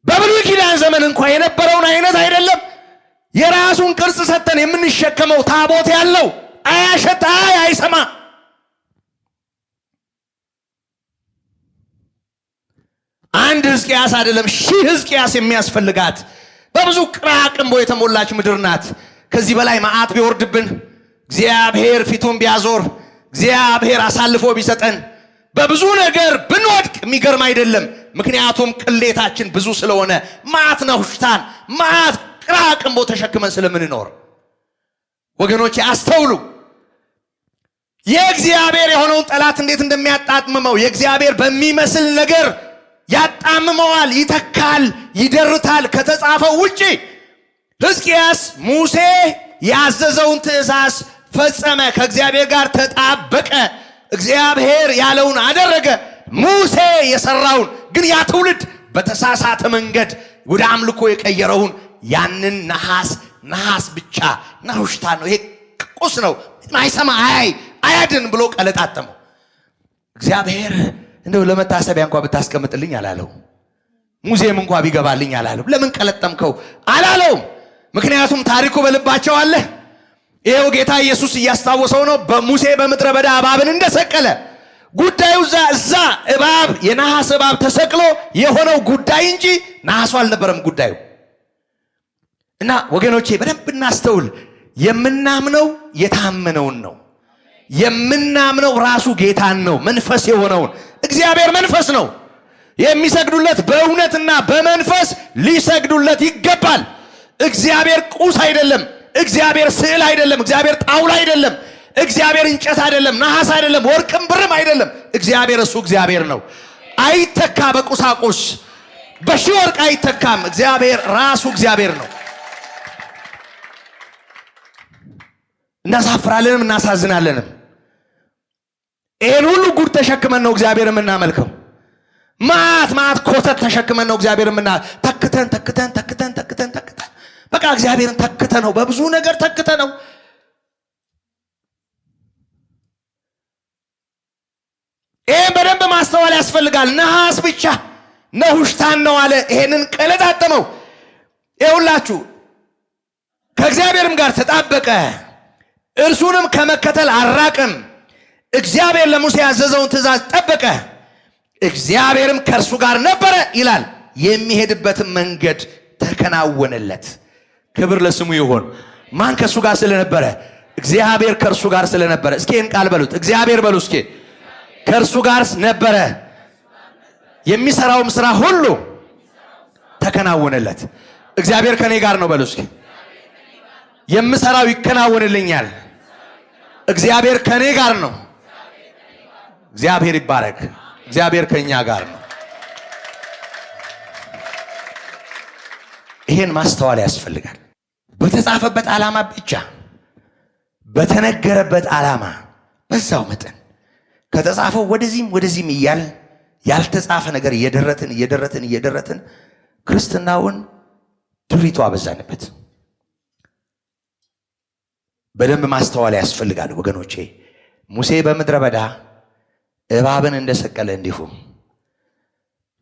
በብሉይ ኪዳን ዘመን እንኳን የነበረውን አይነት አይደለም። የራሱን ቅርጽ ሰተን የምንሸከመው ታቦት ያለው አያሸት አያይ፣ አይሰማ። አንድ ሕዝቅያስ አይደለም 1000 ሕዝቅያስ የሚያስፈልጋት በብዙ ቅራቅንቦ የተሞላች ምድር ናት። ከዚህ በላይ መዓት ቢወርድብን፣ እግዚአብሔር ፊቱን ቢያዞር፣ እግዚአብሔር አሳልፎ ቢሰጠን፣ በብዙ ነገር ብንወድቅ የሚገርም አይደለም። ምክንያቱም ቅሌታችን ብዙ ስለሆነ መዓት ነውሽታን መዓት ቅራቅንቦ ተሸክመን ስለምንኖር ወገኖቼ አስተውሉ። የእግዚአብሔር የሆነውን ጠላት እንዴት እንደሚያጣጥመው የእግዚአብሔር በሚመስል ነገር ያጣምመዋል፣ ይተካል፣ ይደርታል። ከተጻፈው ውጪ ሕዝቅያስ ሙሴ ያዘዘውን ትእዛዝ ፈጸመ፣ ከእግዚአብሔር ጋር ተጣበቀ፣ እግዚአብሔር ያለውን አደረገ። ሙሴ የሰራውን ግን ያ ትውልድ በተሳሳተ መንገድ ወደ አምልኮ የቀየረውን ያንን ነሐስ ብቻ ናውሽታ ነው፣ ይሄ ቁስ ነው፣ ማይሰማ አያድን ብሎ ቀለጣጠመው። እግዚአብሔር እንደው ለመታሰቢያ እንኳን ብታስቀምጥልኝ አላለው። ሙዚየም እንኳን ቢገባልኝ አላለው። ለምን ቀለጠምከው አላለውም። ምክንያቱም ታሪኩ በልባቸው አለ። ይሄው ጌታ ኢየሱስ እያስታወሰው ነው። በሙሴ በምድረ በዳ እባብን እንደሰቀለ ጉዳዩ እዛ እባብ የነሐስ እባብ ተሰቅሎ የሆነው ጉዳይ እንጂ ነሐሱ አልነበረም ጉዳዩ። እና ወገኖቼ በደንብ እናስተውል። የምናምነው የታመነውን ነው። የምናምነው ራሱ ጌታን ነው፣ መንፈስ የሆነውን። እግዚአብሔር መንፈስ ነው። የሚሰግዱለት በእውነትና በመንፈስ ሊሰግዱለት ይገባል። እግዚአብሔር ቁስ አይደለም። እግዚአብሔር ስዕል አይደለም። እግዚአብሔር ጣውላ አይደለም። እግዚአብሔር እንጨት አይደለም፣ ነሐስ አይደለም፣ ወርቅም ብርም አይደለም። እግዚአብሔር እሱ እግዚአብሔር ነው። አይተካ፣ በቁሳቁስ በሺህ ወርቅ አይተካም። እግዚአብሔር ራሱ እግዚአብሔር ነው። እናሳፍራለንም እናሳዝናለንም። ይሄን ሁሉ ጉድ ተሸክመን ነው እግዚአብሔር የምናመልከው። ማት ኮተት ተሸክመን ነው እግዚአብሔር ተክተን በቃ እግዚአብሔርን ተክተ ነው፣ በብዙ ነገር ተክተ ነው። ይሄን በደንብ ማስተዋል ያስፈልጋል። ነሐስ ብቻ ነውሽታን ነው አለ። ይሄንን ቀለጣጠመው። ይኸውላችሁ ከእግዚአብሔርም ጋር ተጣበቀ፣ እርሱንም ከመከተል አራቅም። እግዚአብሔር ለሙሴ ያዘዘውን ትእዛዝ ጠበቀ፣ እግዚአብሔርም ከእርሱ ጋር ነበረ ይላል። የሚሄድበትን መንገድ ተከናወነለት። ክብር ለስሙ ይሁን። ማን ከእሱ ጋር ስለነበረ? እግዚአብሔር ከእርሱ ጋር ስለነበረ። እስኪ ይህን ቃል በሉት። እግዚአብሔር በሉ እስኪ። ከእርሱ ጋር ነበረ፣ የሚሰራውም ስራ ሁሉ ተከናወነለት። እግዚአብሔር ከኔ ጋር ነው በሉ እስኪ። የምሰራው ይከናወንልኛል። እግዚአብሔር ከኔ ጋር ነው። እግዚአብሔር ይባረክ። እግዚአብሔር ከኛ ጋር ነው። ይሄን ማስተዋል ያስፈልጋል። በተጻፈበት ዓላማ ብቻ በተነገረበት ዓላማ በዛው መጠን ከተጻፈው ወደዚህም እያል ያልተጻፈ ነገር እየደረትን ክርስትናውን ድሪቱ አበዛንበት። በደንብ ማስተዋል ያስፈልጋል ወገኖቼ። ሙሴ በምድረ በዳ እባብን እንደሰቀለ እንዲሁ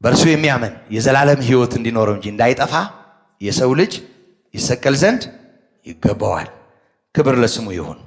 በእርሱ የሚያምን የዘላለም ሕይወት እንዲኖረው እንጂ እንዳይጠፋ የሰው ልጅ ይሰቀል ዘንድ ይገባዋል። ክብር ለስሙ ይሁን።